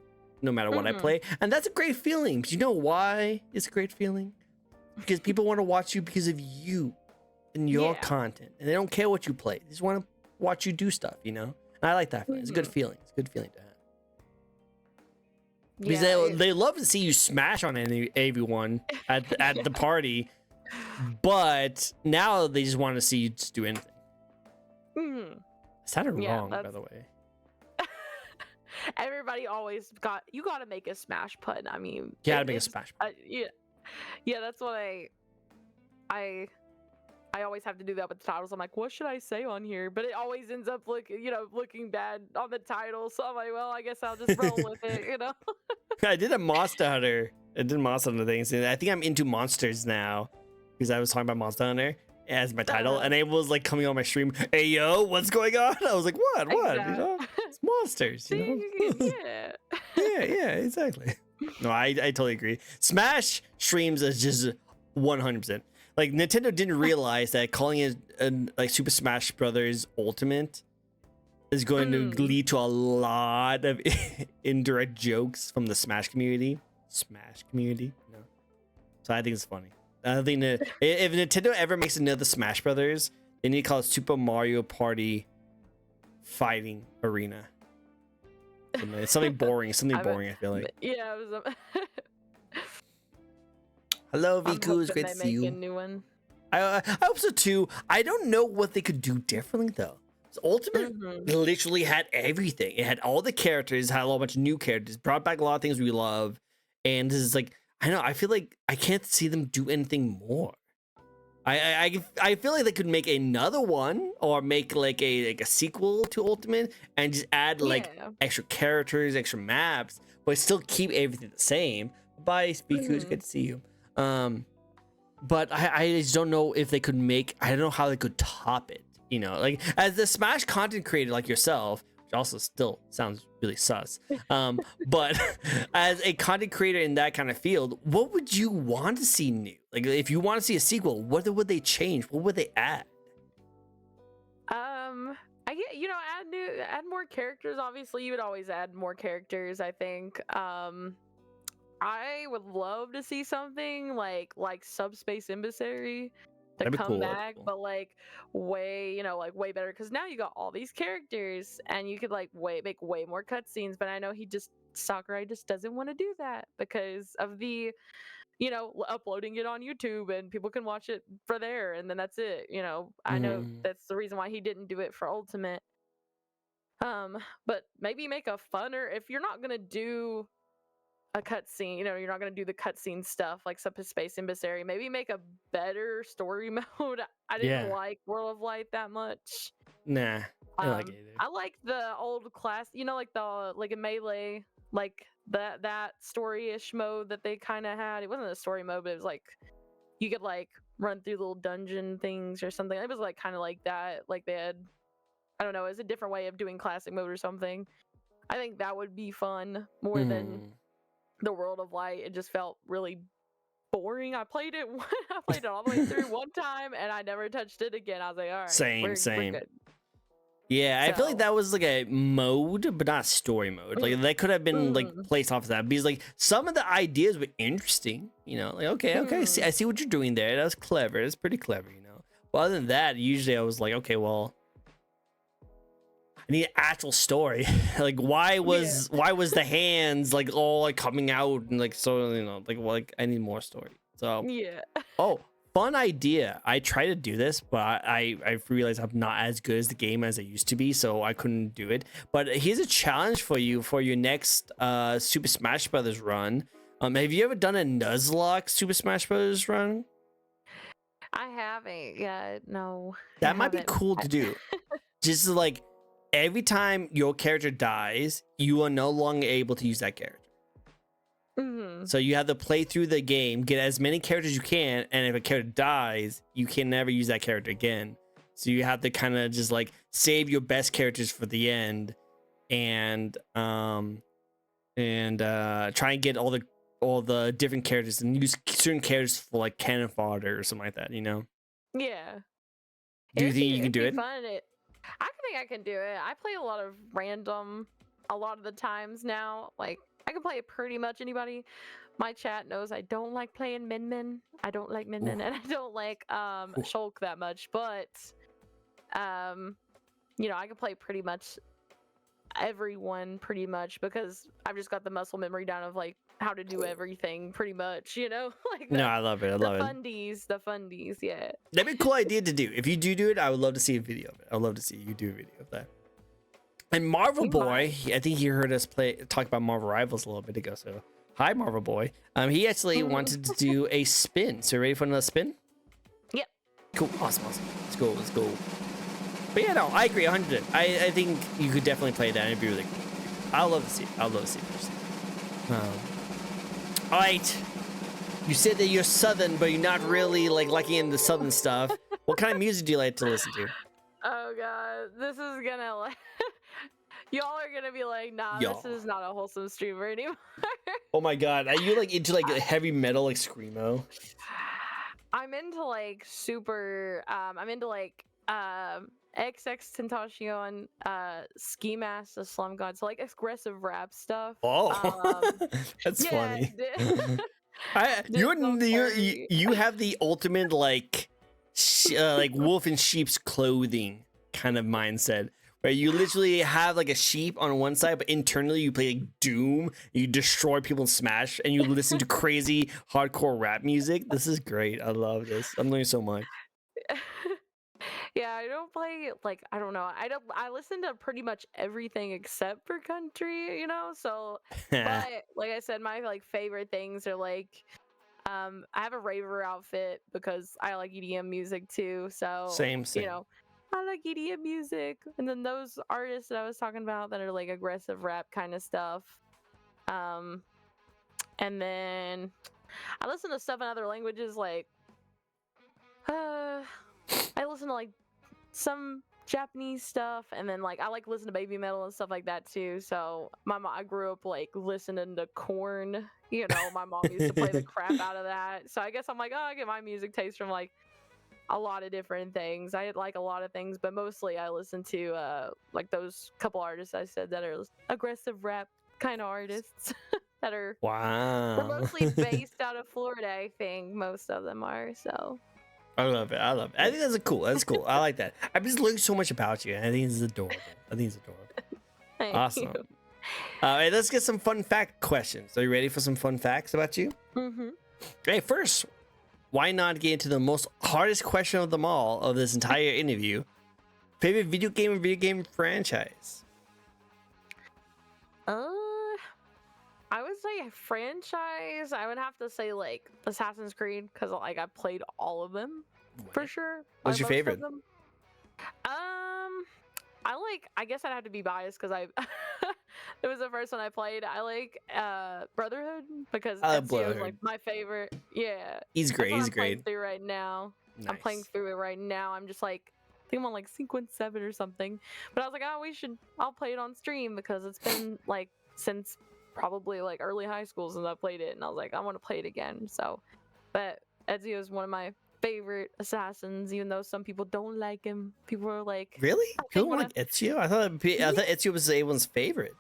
no matter what I play, and that's a great feeling. Because you know why it's a great feeling? Because people want to watch you because of you and your content, and they don't care what you play. They just want to watch you do stuff, you know. And I like that feeling. It's a good feeling. It's a good feeling to have. Because they love to see you smash on everyone at the party. But now they just want to see you just do anything. It sounded wrong, by the way. Everybody always got to make a Smash pun. I mean, You gotta make a Smash pun. Yeah. That's what I always have to do that with the titles. I'm like, what should I say on here? But it always ends up looking bad on the title. So I'm like, well, I guess I'll just roll with it, you know. I did a Monster Hunter. I did Monster Hunter things, and I think I'm into monsters now. Because I was talking about Monster Hunter as my title, and it was like coming on my stream. Hey yo, what's going on? I was like, what? Exactly. You know, it's monsters. You know? yeah, exactly. No, I totally agree. Smash streams is just 100%. like Nintendo didn't realize that calling it like Super Smash Brothers Ultimate is going to lead to a lot of indirect jokes from the Smash community. No. So I think it's funny. I think that if Nintendo ever makes another Smash Brothers, they need to call it Super Mario Party Fighting Arena. It's something boring. Something boring, I feel like. Yeah, it was Hello, I'm Viku. It's hoping great to they see make a you. new one. I hope so too. I don't know what they could do differently though. So Ultimate literally had everything. It had all the characters, had a whole bunch of new characters, brought back a lot of things we love. And this is like, I know, I feel like I can't see them do anything more. I feel like they could make another one or make like a sequel to Ultimate and just add like extra characters, extra maps, but still keep everything the same. Bye, Spiku. It's good to see you. But I just don't know if they could make. I don't know how they could top it. You know, like as the Smash content creator like yourself, which also still sounds really sus. But as a content creator in that kind of field, what would you want to see new? Like if you want to see a sequel, what would they change? What would they add? I get, add more characters. Obviously, you would always add more characters, I think. I would love to see something like Subspace Emissary to come back, but like way better, because now you got all these characters and you could like make way more cutscenes. But I know Sakurai just doesn't want to do that because of the uploading it on YouTube and people can watch it for there and then that's it. I know that's the reason why he didn't do it for Ultimate. But maybe make a funner, if you're not gonna do a cutscene, you're not gonna do the cutscene stuff like Subspace Emissary, maybe make a better story mode. I didn't like World of Light that much. Nah, I like it either. I like the old class, like a Melee, like that story-ish mode that they kind of had. It wasn't a story mode, but it was like you could like run through little dungeon things or something. It was like kind of like that. Like they had, I don't know, it's a different way of doing classic mode or something. I think that would be fun more than the World of Light. It just felt really boring. I played it all the way through one time and I never touched it again. I was like, all right, same. We're good. Yeah, I feel like that was like a mode, but not a story mode. Like that could have been like placed off of that because like some of the ideas were interesting. Like okay, I see what you're doing there. That was clever. It's pretty clever, But other than that, usually I was like, okay, well, I need an actual story. Like why was the hands like all like coming out and like so like I need more story. So fun idea. I try to do this, but I realized I'm not as good as the game as I used to be, so I couldn't do it. But here's a challenge for you for your next Super Smash Brothers run. Have you ever done a Nuzlocke Super Smash Brothers run? I haven't yet. No. That might be cool to do. Just like every time your character dies, you are no longer able to use that character. So you have to play through the game, get as many characters as you can, and if a character dies, you can never use that character again. So you have to kind of just like save your best characters for the end, and try and get all the different characters and use certain characters for like cannon fodder or something like that. Yeah. Do you think you can do it? Fun. I think I can do it. I play a lot of random, a lot of the times now. Like I can play pretty much anybody. My chat knows I don't like playing Min. I don't like Min, and I don't like Shulk that much. But I can play pretty much everyone pretty much because I've just got the muscle memory down of like how to do everything pretty much. Like no, I love it. I love it. The fundies, yeah. That'd be a cool idea to do. If you do it, I would love to see a video of it. I'd love to see you do a video of that. And Marvel Boy, I think he heard us talk about Marvel Rivals a little bit ago. So, hi, Marvel Boy. He actually wanted to do a spin. So, ready for another spin? Yep. Cool. Awesome. Let's go. But yeah, no, I agree 100. I think you could definitely play that. It'd be really cool. I'd love to see it. All right. You said that you're Southern, but you're not really like liking the Southern stuff. What kind of music do you like to listen to? Oh God, this is gonna like. Y'all are gonna be like, nah, this is not a wholesome streamer anymore. Oh my God, are you like into like heavy metal, like screamo? I'm into like super. I'm into like XX Tentacion, Ski Mask, the Slum God, so like aggressive rap stuff. Oh, Um, that's yeah, funny. did, did You're, some very. you have the ultimate like wolf in sheep's clothing kind of mindset, where you literally have like a sheep on one side, but internally you play like Doom, you destroy people in Smash, and you listen to crazy hardcore rap music. This is great. I love this. I'm learning so much. Yeah, I don't play like I don't know. I listen to pretty much everything except for country, you know? So but like I said, my like favorite things are like I have a raver outfit because I like EDM music too. So, Same, you same. know, I like EDM music. And then those artists that I was talking about that are like aggressive rap kind of stuff. Um and then I listen to stuff in other languages like I listen to like some Japanese stuff, and then like I like listen to baby metal and stuff like that too. So I grew up like listening to Corn. You know, my mom used to play the crap out of that. So I guess I'm like, oh, I get my music taste from like a lot of different things. I like a lot of things, but mostly I listen to like those couple artists I said that are aggressive rap kind of artists that are they're Wow. mostly based out of Florida. I think most of them are. So. I love it. I love it. I think that's cool. That's cool. I like that. I've just learned so much about you. I think it's adorable. I think it's adorable. Thank Awesome. you. All right, let's get some fun fact questions. Are you ready for some fun facts about you? Mm-hmm. Okay, first, why not get into the most hardest question of them all of this entire interview? Favorite video game and video game franchise? I would say a franchise. I would have to say like Assassin's Creed because like I played all of them for sure. What's or your most of favorite? them. I guess I'd have to be biased because I it was the first one I played. I like Brotherhood because I love Ezio is Brotherhood. like my favorite. Yeah, He's that's great. what He's I'm playing great. through right now. I'm playing Nice. through it right now. I'm just like I think I'm on like sequence 7 or something. But I was like, oh, I'll play it on stream because it's been like since probably like early high school since I played it, and I was like, I want to play it again. So, but Ezio is one of my favorite assassins, even though some people don't like him. People are like, Really? I People think don't like Ezio? I thought Ezio was everyone's favorite.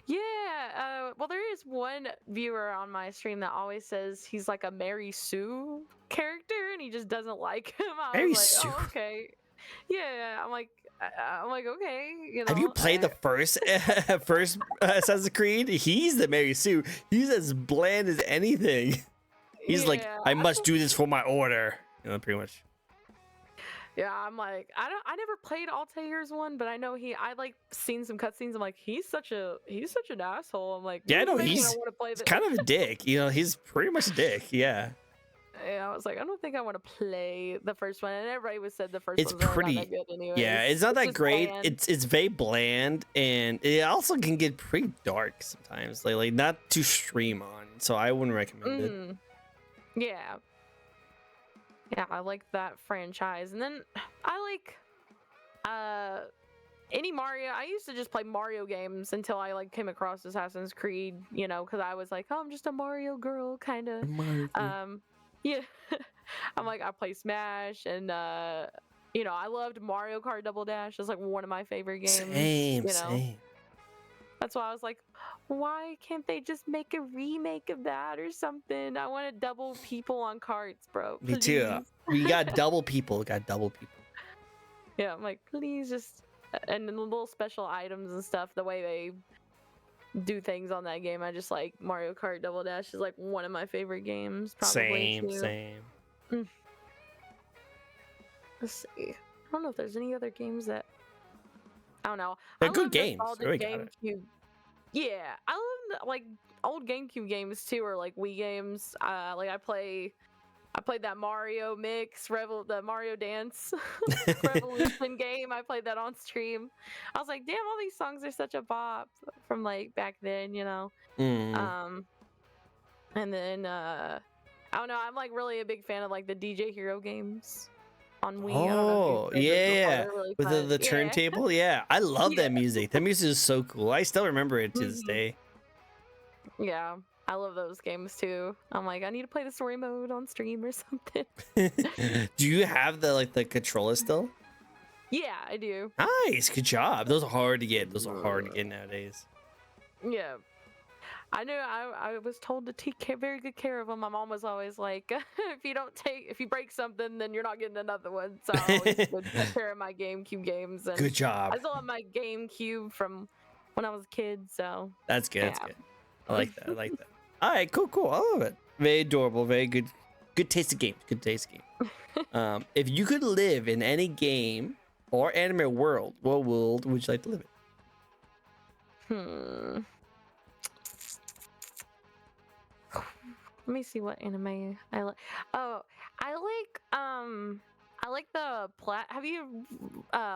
yeah. Well, there is one viewer on my stream that always says he's like a Mary Sue character, and he just doesn't like him. I Mary was like, Sue? oh, okay. Yeah, I'm like, okay, you know. Have you played the first Assassin's Creed? He's the Mary Sue. He's as bland as anything. He's like, Yeah. I must do this for my order. You know, pretty much. Yeah, I'm like, I never played Altair's one, but I know I like seen some cutscenes. I'm like, he's such an asshole. I'm like, Yeah, no, maybe I he's want to play this. kind of a dick. You know, he's pretty much a dick. Yeah. Yeah, I was like, I don't think I want to play the first one, and everybody was said the first It's one's really pretty. not that good anyway. Yeah, it's not that just great. bland. It's very bland, and it also can get pretty dark sometimes. Like not to stream on. So I wouldn't recommend it. Yeah. Yeah, I like that franchise. And then I like any Mario. I used to just play Mario games until I like came across Assassin's Creed, you know, because I was like, oh, I'm just a Mario girl kind of. Yeah. I'm like, I play Smash, and you know, I loved Mario Kart Double Dash. It's like one of my favorite games. Same, you know? same. That's why I was like, why can't they just make a remake of that or something? I want to double people on carts, bro. Me too. Please. We got double people. Yeah, I'm like, please just and then the little special items and stuff, the way they do things on that game. I just like Mario Kart Double Dash is like one of my favorite games. Probably Same. Let's see. I don't know if there's any other games that I don't know. They're I good love games. nostalgic Really got it. GameCube. Yeah, I love like old GameCube games too, or like Wii games. Like I played that Mario Mix, the Mario Dance Revolution game. I played that on stream. I was like, damn, all these songs are such a bop from like back then, you know. And then I don't know. I'm like really a big fan of like the DJ Hero games on Wii. Oh, yeah. Really With the turntable. Yeah, I love that music. That music is so cool. I still remember it to this day. Yeah, I love those games too. I'm like, I need to play the story mode on stream or something. Do you have the controller still? Yeah, I do. Nice, good job. Those are hard to get. Those are hard to get nowadays. Yeah. I knew I was told to take very good care of them. My mom was always like, if you break something, then you're not getting another one. So I always would take care of my GameCube games. And Good job. I still have my GameCube from when I was a kid. So That's good. yeah. That's good. I like that. I like that. All right, cool. I love it. Very adorable. Very good. Good taste of game. Good taste of game. If you could live in any game or anime world, what world would you like to live in? Let me see what anime I like. Oh, I like the have you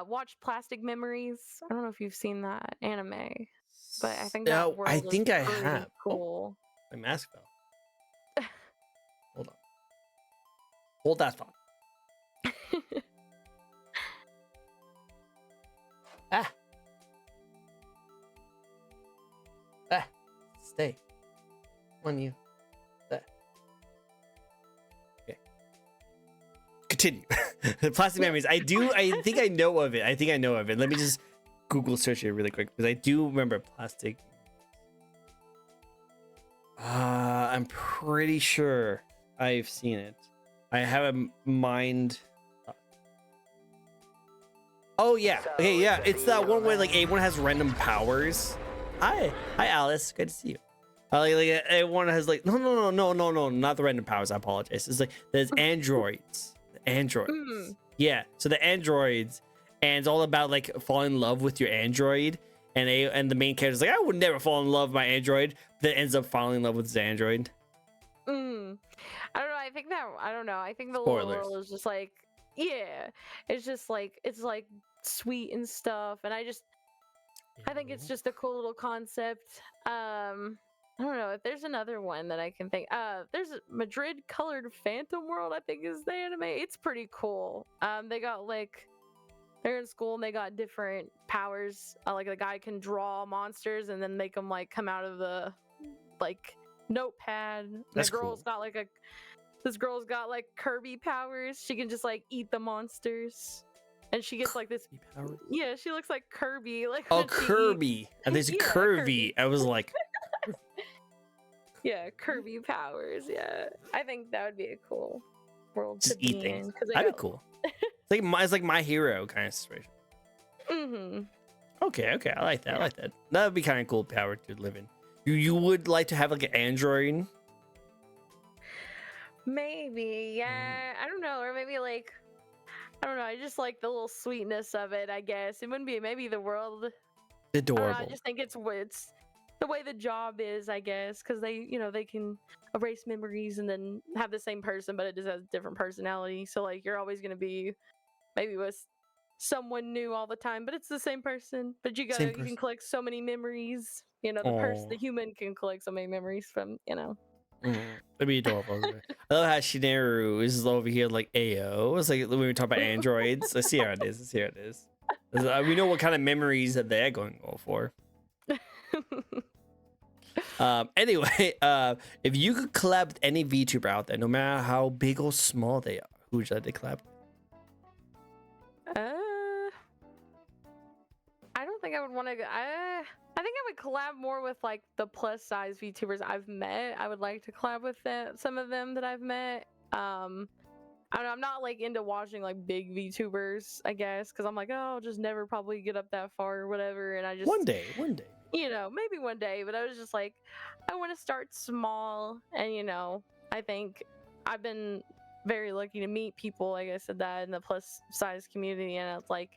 watched Plastic Memories? I don't know if you've seen that anime, but I think that world I think is I pretty have. cool. My mask fell. Hold on. Hold that thought. Stay. On you. Okay. Continue. Plastic Memories. I think I know of it. Let me just Google search it really quick because I do remember Plastic. I'm pretty sure I've seen it. I have a mind. Oh yeah. Okay, yeah. It's that one where like everyone has random powers. Hi, Alice. Good to see you. Like everyone has like no, not the random powers. I apologize. It's like there's androids. Yeah. So the androids, and it's all about like falling in love with your android. And the main character's like, I would never fall in love with my android. That ends up falling in love with his android. I don't know. I think the Spoilers. little world is just like, yeah, it's just like sweet and stuff, and I think it's just a cool little concept. I don't know if there's another one that I can think. There's a Madrid Colored Phantom World, I think is the anime. It's pretty cool. They got like they're in school and they got different powers. Like the guy can draw monsters and then make them like come out of the like notepad. That's the girl's cool. got this girl's got like Kirby powers. She can just like eat the monsters. And she gets like this. Yeah, she looks like Kirby. Like Kirby. And there's Kirby. I was like, yeah, Kirby powers. Yeah, I think that would be a cool world just to eat be things. in. That'd be cool. It's like my hero kind of situation. Okay, I like that. Yeah. That would be kind of cool power to live in. You would like to have like an android? Maybe, yeah. I don't know, or maybe like. I don't know. I just like the little sweetness of it. I guess it wouldn't be maybe the world. Adorable. I just think it's the way the job is. I guess because they can erase memories and then have the same person, but it just has different personality. So like you're always gonna be maybe with someone new all the time, but it's the same person. But you can collect so many memories. The human can collect so many memories from. That'd be adorable. I love how Shineru is over here like Ayo. It's like when we talk about androids. Let's see how it is. We know what kind of memories that they're going to go for. Anyway, if you could collab with any VTuber out there, no matter how big or small they are, who would you like to collab with? I don't think I would want to. I think I would collab more with like the plus size VTubers I've met. I would like to collab with some of them that I've met. I don't know, I'm not like into watching like big VTubers, I guess, because I'm like, oh, I'll just never probably get up that far or whatever. And I just one day, maybe one day. But I was just like, I want to start small, and I think I've been very lucky to meet people, like I said, that in the plus size community, and it's like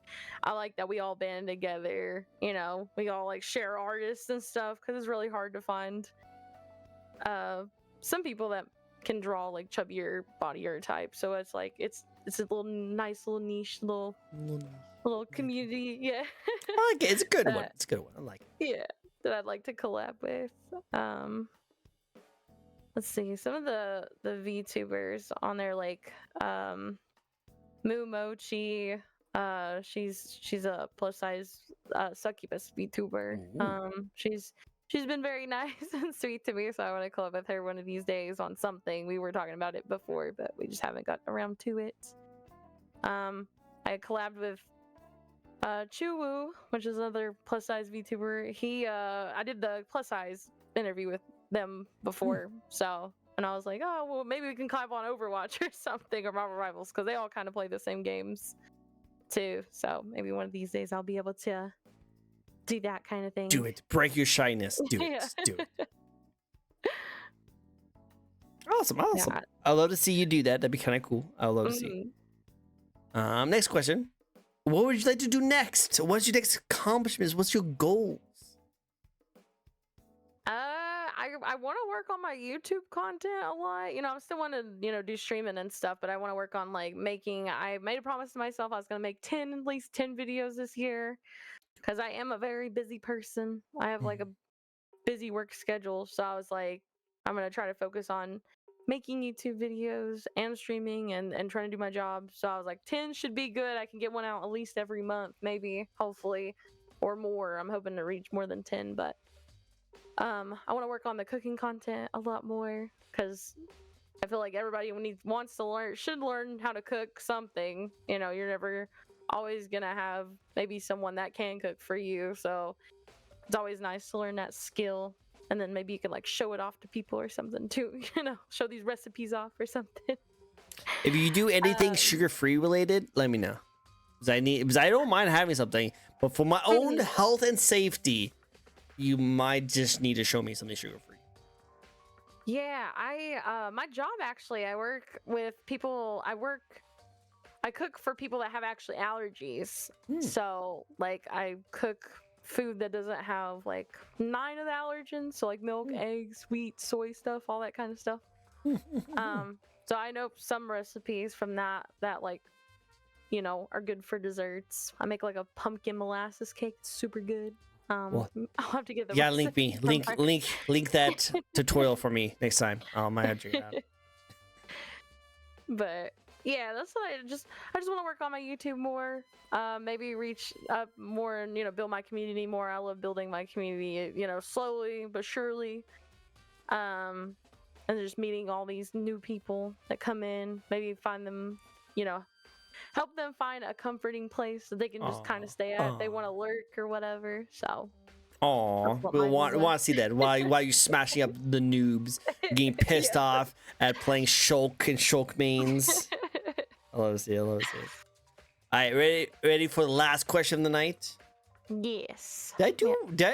I like that we all band together. We all like share artists and stuff because it's really hard to find some people that can draw like chubbier bodier type. So it's like it's a little nice little niche little community. Yeah. I like it. It's a good one. I like it. Yeah, that I'd like to collab with. Let's see, some of the VTubers on there, like Moo Mochi. She's a plus size succubus VTuber. She's she's been very nice and sweet to me, so I want to collab with her one of these days on something. We were talking about it before, but we just haven't gotten around to it. I collabed with Chuwu, which is another plus size VTuber. I did the plus size interview with them before, so, and I was like, oh well, maybe we can collab on Overwatch or something, or Marvel Rivals, because they all kind of play the same games too. So maybe one of these days I'll be able to do that kind of thing. Do it. Break your shyness. Do it. Yeah. Do it. Awesome. Yeah. I'd love to see you do that. That'd be kind of cool. I'd love to see. Next question. What would you like to do next? What's your next accomplishments? What's your goals? I want to work on my YouTube content a lot. You know, I still want to, do streaming and stuff, but I want to work on like I made a promise to myself I was going to make at least 10 videos this year, because I am a very busy person. I have like a busy work schedule. So I was like, I'm going to try to focus on making YouTube videos and streaming and trying to do my job. So I was like, 10 should be good. I can get one out at least every month, maybe, hopefully, or more. I'm hoping to reach more than 10, but I want to work on the cooking content a lot more, because I feel like everybody should learn how to cook something. You know, you're never always gonna have maybe someone that can cook for you, so it's always nice to learn that skill, and then maybe you can like show it off to people or something too. Show these recipes off or something. If you do anything sugar-free related, let me know. Because I don't mind having something, but for my own health and safety, you might just need to show me something sugar-free. Yeah, my job actually, I work with people. I cook for people that have actually allergies. So like I cook food that doesn't have like 9 of the allergens, so like milk, eggs, wheat, soy stuff, all that kind of stuff. So I know some recipes from that like, are good for desserts. I make like a pumpkin molasses cake. It's super good. I'll have to get the recipe. Link that tutorial for me next time. I have to check it out. But yeah, that's what I just want to work on my YouTube more. Maybe reach up more and build my community more. I love building my community, slowly but surely. And just meeting all these new people that come in. Maybe find them, help them find a comforting place that they can just kind of stay at if they want to lurk or whatever. So we want to see that while you're smashing up the noobs, getting pissed off at playing Shulk and Shulk mains. I love to see it. All right, ready for the last question of the night? Yes.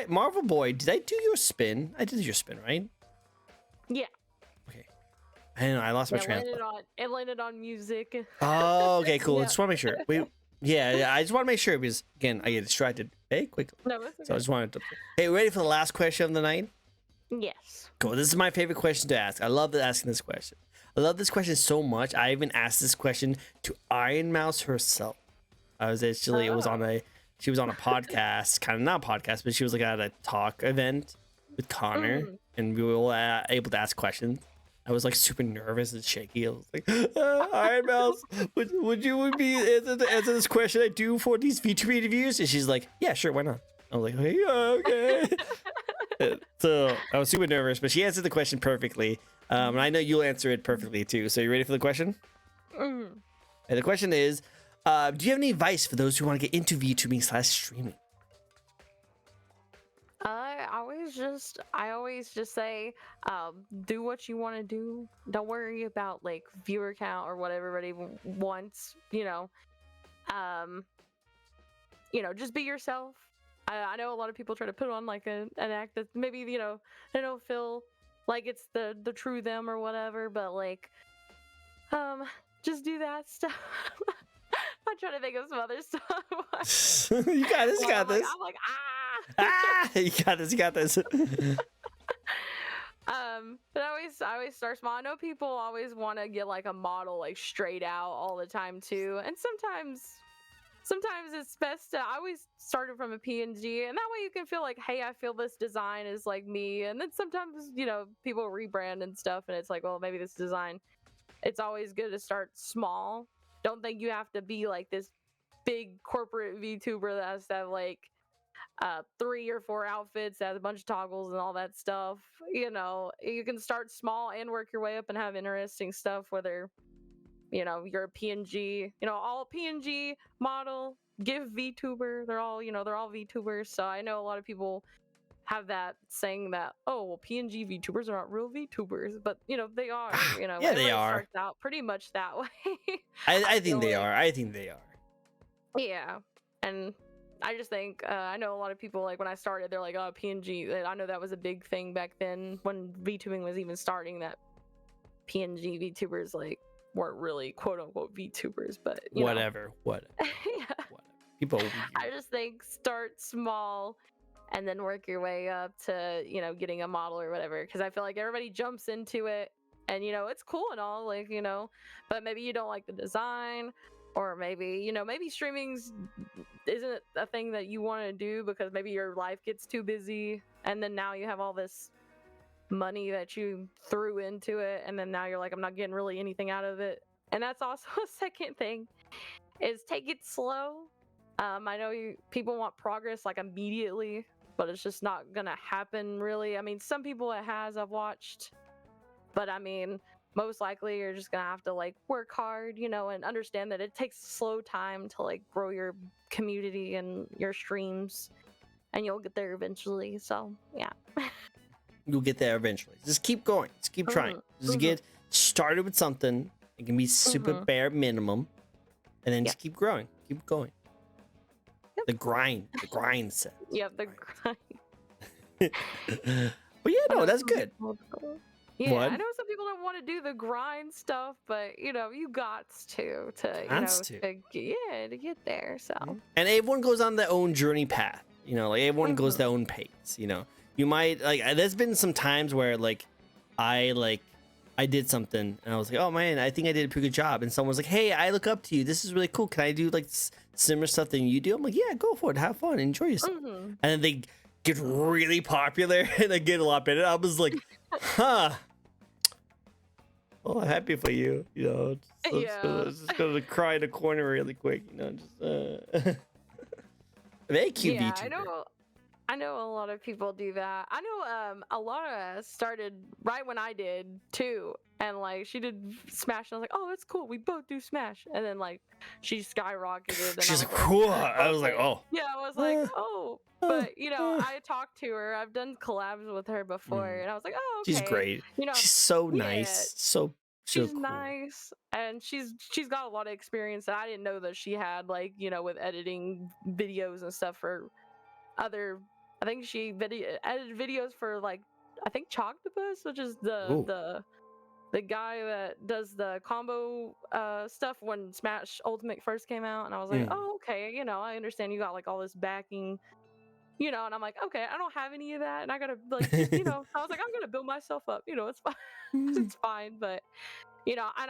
Marvel Boy, did I do your spin? I did your spin, right? Yeah. Okay. I don't know, I lost my train of thought. It landed on music. Oh, okay, cool. I just want to make sure. I just want to make sure, because again, I get distracted quickly. No, it's okay. So I just wanted to. Hey, ready for the last question of the night? Yes. Cool. This is my favorite question to ask. I love asking this question. I love this question so much. I even asked this question to Iron Mouse herself. She was on a podcast, kind of not a podcast, but she was like at a talk event with Connor, and we were all able to ask questions. I was like super nervous and shaky. I was like, Iron Mouse, would you be answer this question I do for these VTuber interviews? And she's like, yeah, sure, why not? I was like, okay. So I was super nervous, but she answered the question perfectly. And I know you'll answer it perfectly too. So you ready for the question? And the question is, do you have any advice for those who want to get into VTubing/streaming? I always just say, do what you want to do. Don't worry about like viewer count or what everybody wants. Just be yourself. I know a lot of people try to put on like an act that maybe they don't feel like it's the true them or whatever, but like just do that stuff. I'm trying to think of some other stuff. You got this. I'm like You got this. But I always start small. I know people always want to get like a model like straight out all the time too, and sometimes it's best to. I always started from a PNG, and that way you can feel like, hey, I feel this design is like me. And then sometimes people rebrand and stuff, and it's like, well, maybe this design. It's always good to start small. Don't think you have to be like this big corporate VTuber that has to have like 3 or 4 outfits that has a bunch of toggles and all that stuff. You know, you can start small and work your way up and have interesting stuff, whether, you know, you're a PNG, you know, all PNG model, give VTuber. They're all, you know, they're all VTubers. So I know a lot of people have that saying that, oh, well, PNG VTubers are not real VTubers, but you know, they are. You know, Yeah, they everybody are. starts out pretty much that way. I feel think they like. are. I think they are. Yeah, and I just think I know a lot of people, like when I started, they're like, oh, PNG. I know that was a big thing back then when VTubing was even starting. That PNG VTubers like weren't really quote unquote VTubers, but you know. Whatever. Yeah. Whatever. People are I weird. just think start small and then work your way up to, you know, getting a model or whatever, because I feel like everybody jumps into it and, you know, it's cool and all, like, you know, but maybe you don't like the design, or maybe, you know, maybe streaming's isn't a thing that you want to do because maybe your life gets too busy, and then now you have all this money that you threw into it, and then now you're like, I'm not getting really anything out of it. And that's also a second thing, is take it slow. I know people want progress like immediately, but it's just not gonna happen really. I mean, some people it has, I've watched, but I mean, most likely you're just gonna have to like work hard, you know, and understand that it takes slow time to like grow your community and your streams, and you'll get there eventually. So yeah. You'll get there eventually. Just keep going. Just keep trying. Just get started with something. It can be super bare minimum, and then just keep growing. Keep going. Yep. The grind set. Yep, the grind. But yeah, no, that's good. Yeah, What? I know some people don't want to do the grind stuff, but you know, you got to you know, to get there. So And everyone goes on their own journey path. You know, like everyone goes their own pace. You know, you might like. There's been some times where like I did something and I was like, oh man, I think I did a pretty good job. And someone's like, hey, I look up to you. This is really cool. Can I do like similar stuff that you do? I'm like, yeah, go for it. Have fun. Enjoy yourself. And then they get really popular and they get a lot better. I was like, huh. Oh, I'm happy for you. You know, just gonna cry in a corner really quick. You know, just very cute VTuber. I know a lot of people do that. I know Alara started right when I did too, and like she did Smash, and I was like, oh, that's cool. We both do Smash, and then like she skyrocketed. And She's like, cool. I was like, oh. Yeah, I was like, oh. But you know, I talked to her. I've done collabs with her before, and I was like, oh, okay. She's great. You know, she's so nice. So she's cool. nice, and she's got a lot of experience that I didn't know that she had, like, you know, with editing videos and stuff for other. I think she edited videos for like, I think Choctopus, which is the guy that does the combo stuff when Smash Ultimate first came out, and I was like, oh, okay, you know, I understand you got like all this backing, you know, and I'm like, okay, I don't have any of that, and I gotta like, just, you know, I was like, I'm gonna build myself up, you know, it's fine, it's fine, but you know, and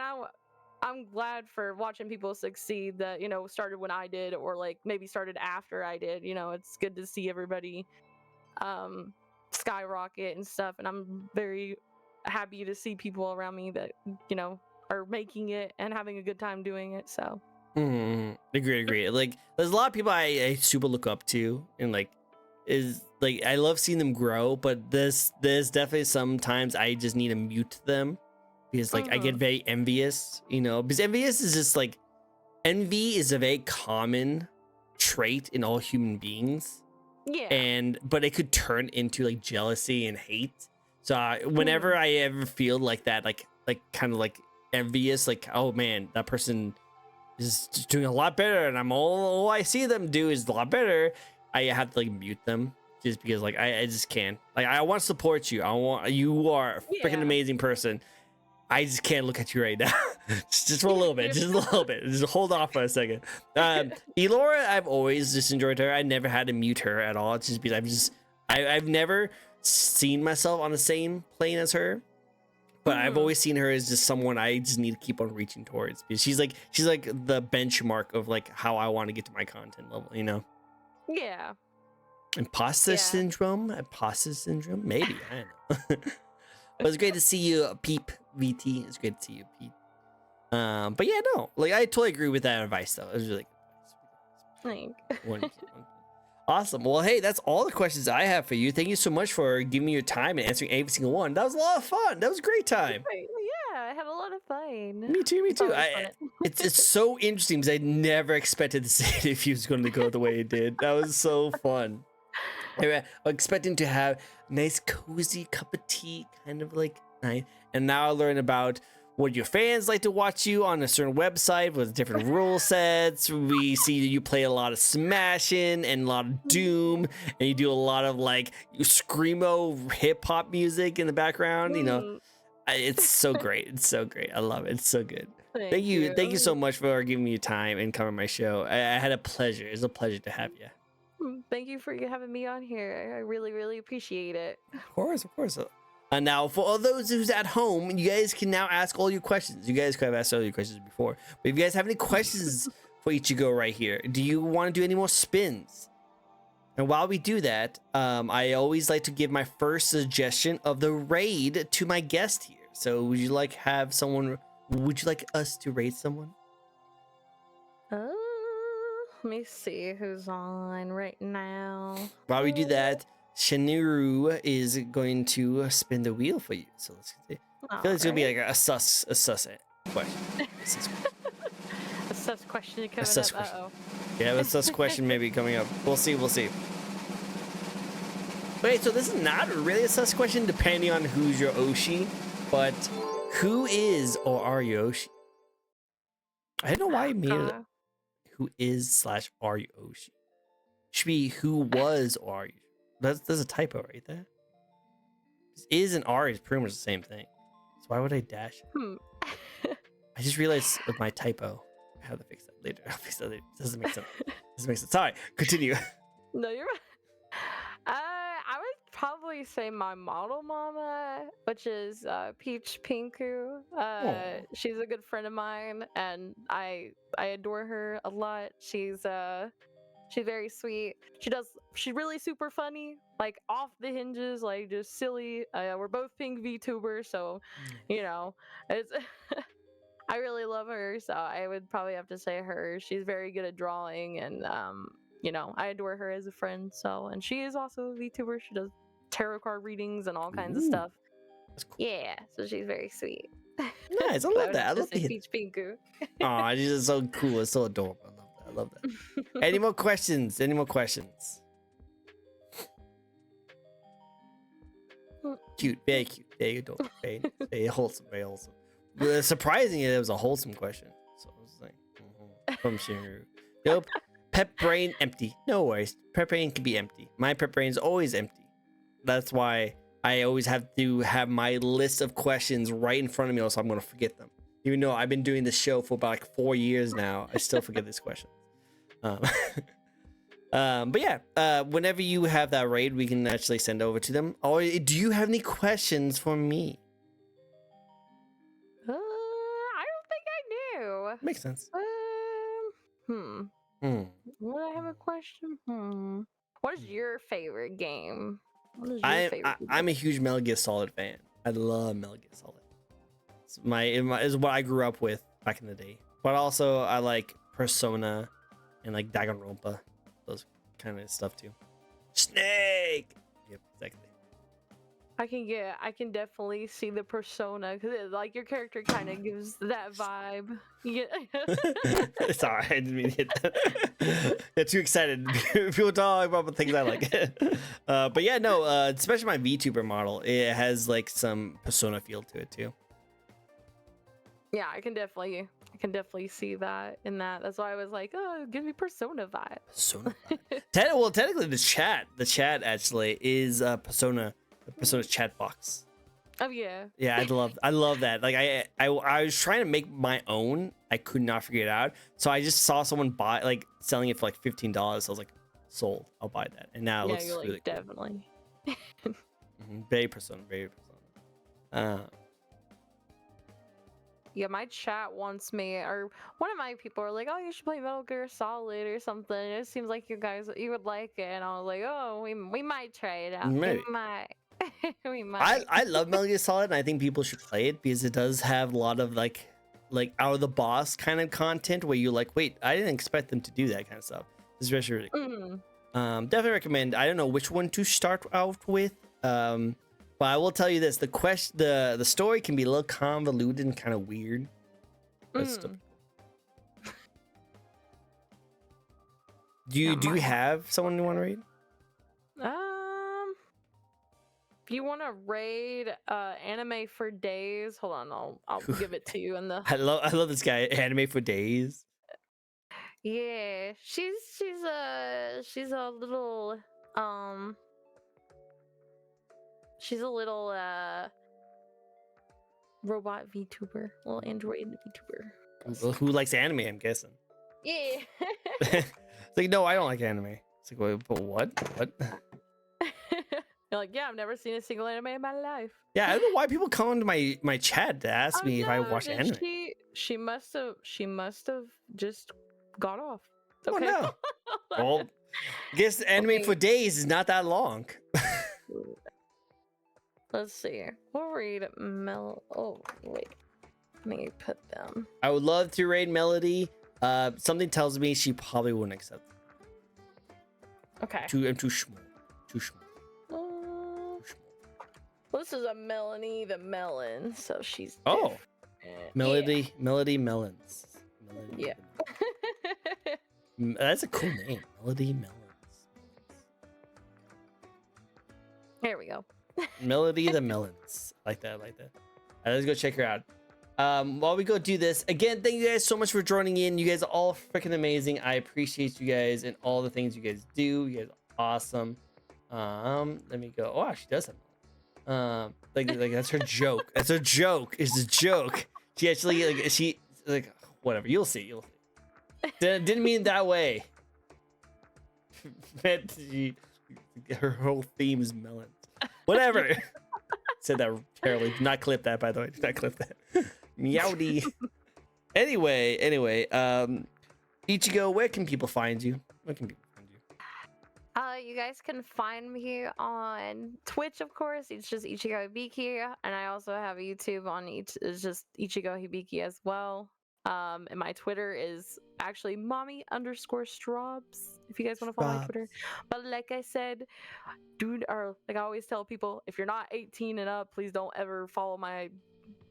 I'm glad for watching people succeed that, you know, started when I did, or like maybe started after I did. You know, it's good to see everybody skyrocket and stuff, and I'm very happy to see people around me that, you know, are making it and having a good time doing it. So agree. Like there's a lot of people I super look up to, and like is like I love seeing them grow, but there's definitely sometimes I just need to mute them because like I get very envious, you know, because envy is a very common trait in all human beings. Yeah. But it could turn into like jealousy and hate. So whenever I ever feel like that, like kind of like envious, like, oh man, that person is just doing a lot better, and all I see them do is a lot better, I have to like mute them just because like I just can't. Like I want to support you. You are a freaking amazing person. I just can't look at you right now. just for a little bit, just a little bit. Just hold off for a second. Elora, I've always just enjoyed her. I never had to mute her at all. It's just because I've never seen myself on the same plane as her, but I've always seen her as just someone I just need to keep on reaching towards, because she's like the benchmark of like how I want to get to my content level, you know? Yeah. Imposter syndrome, maybe. I don't know. But it's great to see you, Peep VT. It's great to see you, Pete. But yeah, no, like I totally agree with that advice though. It was really good. Thanks. Awesome. Well, hey, that's all the questions I have for you. Thank you so much for giving me your time and answering every single one. That was a lot of fun. That was a great time. Right, yeah, I had a lot of fun. Me too. Me It's too. always fun. It's so interesting because I never expected the city was going to go the way it did. That was so fun. Anyway, I'm expecting to have a nice cozy cup of tea, kind of like night. And now I learn about what your fans like to watch you on a certain website with different rule sets. We see you play a lot of Smashing and a lot of Doom, and you do a lot of like screamo hip hop music in the background. You know, it's so great. It's so great. I love it. It's so good. Thank you so much for giving me your time and covering my show. I had a pleasure. It's a pleasure to have you. Thank you for having me on here. I really, really appreciate it. Of course. And now, for all those who's at home, you guys can now ask all your questions. You guys could have asked all your questions before, but if you guys have any questions for Ichigo right here, do you want to do any more spins? And while we do that, I always like to give my first suggestion of the raid to my guest here. So, would you like us to raid someone? Let me see who's on right now. While we do that, Shiniru is going to spin the wheel for you. So let's see. I feel like it's gonna be like a sus question. A sus question coming sus up. question. Uh-oh. Yeah, a sus question maybe coming up. We'll see. Wait, so this is not really a sus question depending on who's your Oshi, but who is or are you Oshi? I don't know why I made it. Who is / are you Oshi? Should be who was or are you. There's a typo right there. Is and are is pretty much the same thing. So why would I dash it? I just realized with my typo. I have to fix that later. I'll fix that later. Doesn't make sense. Sorry. Continue. No, you're right. I would probably say my model mama, which is Peach Pinku. She's a good friend of mine, and I adore her a lot. She's very sweet. She's really super funny, like off the hinges, like just silly. We're both pink VTubers, so you know, it's I really love her, so I would probably have to say her. She's very good at drawing, and you know, I adore her as a friend. So, and she is also a VTuber. She does tarot card readings and all kinds of stuff. That's cool. Yeah, so she's very sweet. Nice. I love that. I love that. Peach Pinku. Aw, she's just so cool. It's so adorable. I love that. Any more questions? Cute, very cute, very adorable, very wholesome, very wholesome. Surprisingly, it was a wholesome question. So I was like, from Shinru. Nope. Pep brain empty. No worries. Pep brain can be empty. My pep brain is always empty. That's why I always have to have my list of questions right in front of me, or else I'm gonna forget them. Even though I've been doing this show for about like 4 years now, I still forget these questions. But yeah, whenever you have that raid, we can actually send over to them. Or do you have any questions for me? I don't think I do. Makes sense. Would I have a question? What is your favorite game? What is your favorite game? I'm a huge Metal Gear Solid fan. I love Metal Gear Solid. It's what I grew up with back in the day. But also I like Persona and like Danganronpa, those kind of stuff too. Snake. Yep, exactly. I can definitely see the Persona, because like your character kind of gives that vibe. Yeah. Sorry, I didn't mean to hit that. Get too excited. People talk about the things I like. But yeah, no, especially my VTuber model, it has like some Persona feel to it too. Yeah, I can definitely see that in that. That's why I was like, oh, give me Persona vibe. Persona vibe. Well, technically the chat actually is Persona's chat box. Oh yeah. Yeah, I love that. Like I was trying to make my own. I could not figure it out. So I just saw someone selling it for like $15. I was like, sold. I'll buy that. And now it looks you're like, really cool. definitely. Very Persona. Yeah, my chat wants me, or one of my people are like, oh, you should play Metal Gear Solid or something. It seems like you would like it. And I was like, oh, we might try it out. Maybe. We might. We might. I love Metal Gear Solid, and I think people should play it because it does have a lot of like out of the box kind of content where you're like, wait, I didn't expect them to do that kind of stuff. It's really cool. Definitely recommend. I don't know which one to start out with. But I will tell you this: the story can be a little convoluted and kind of weird. But still... Do you have someone you want to read? If you want to raid anime for days, hold on, I'll give it to you in the. I love this guy. Anime for days. Yeah, she's a little she's a little robot VTuber, little android VTuber. Who likes anime? I'm guessing. Yeah. It's like, no, I don't like anime. It's like, wait, but what? What? You're like, yeah, I've never seen a single anime in my life. Yeah, I don't know why people come into my chat to ask me if I watch anime. She must have just got off. Okay. Oh, no. Well, I guess anime for days is not that long. Let's see. We'll read Oh, wait. Let me put them. I would love to raid Melody. Something tells me she probably wouldn't accept it. Okay. I'm too small. Too small. Well, this is a Melanie the Melon, so she's different. Melody, yeah. Melody Melons. Melody, yeah. That's a cool name. Melody Melons. There we go. Melody the Melons. Like that. All right, let's go check her out. While we go do this, again, thank you guys so much for joining in. You guys are all freaking amazing. I appreciate you guys and all the things you guys do. You guys are awesome. Let me go. Oh, she does have like that's her joke. That's her joke. It's a joke. She actually whatever. You'll see. Didn't mean it that way. Her whole theme is melons. Whatever. Said that terribly. Do not clip that, by the way. Do not clip that. Meowdy. Anyway, Ichigo, where can people find you? Where can people find you? You guys can find me on Twitch, of course. It's just Ichigo Hibiki, and I also have YouTube on it's just Ichigo Hibiki as well. And my Twitter is actually mommy_strobs, if you guys want to follow my Twitter. But like I said, dude, or like I always tell people, if you're not 18 and up, please don't ever follow my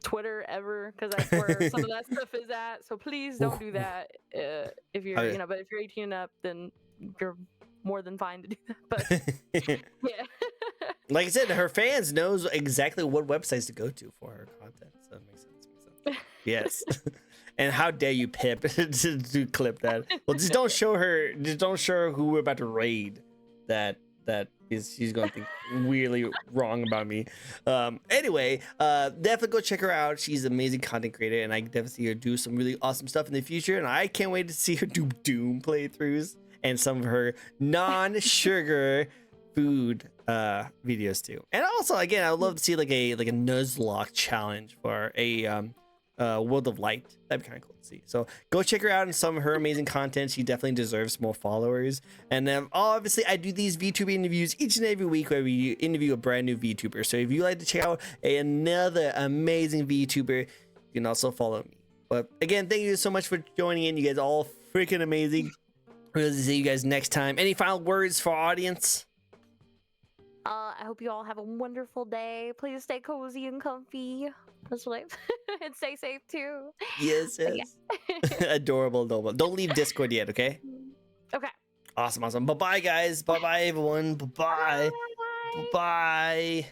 Twitter ever, because that's where some of that stuff is at. So please don't do that. If you're, but if you're 18 and up, then you're more than fine to do that. But yeah. Like I said, her fans knows exactly what websites to go to for her content. So it makes sense. Yes. And how dare you, Pip, to clip that? Well, just don't show her. Just don't show her who we're about to raid. She's going to think weirdly wrong about me. Anyway, definitely go check her out. She's an amazing content creator, and I definitely see her do some really awesome stuff in the future. And I can't wait to see her do Doom playthroughs and some of her non-sugar food videos too. And also, again, I would love to see like a Nuzlocke challenge for a World of Light. That'd be kind of cool to see. So go check her out and some of her amazing content. She definitely deserves more followers. And obviously I do these VTuber interviews each and every week where we interview a brand new VTuber. So if you like to check out another amazing VTuber, you can also follow me. But again, thank you so much for joining in. You guys are all freaking amazing. We'll see you guys next time. Any final words for our audience? I hope you all have a wonderful day. Please stay cozy and comfy. That's what and stay safe too. Yes. Yeah. Adorable. Don't leave Discord yet, okay? Okay. Awesome. Bye-bye, guys. Bye-bye, everyone. Bye-bye. Bye-bye.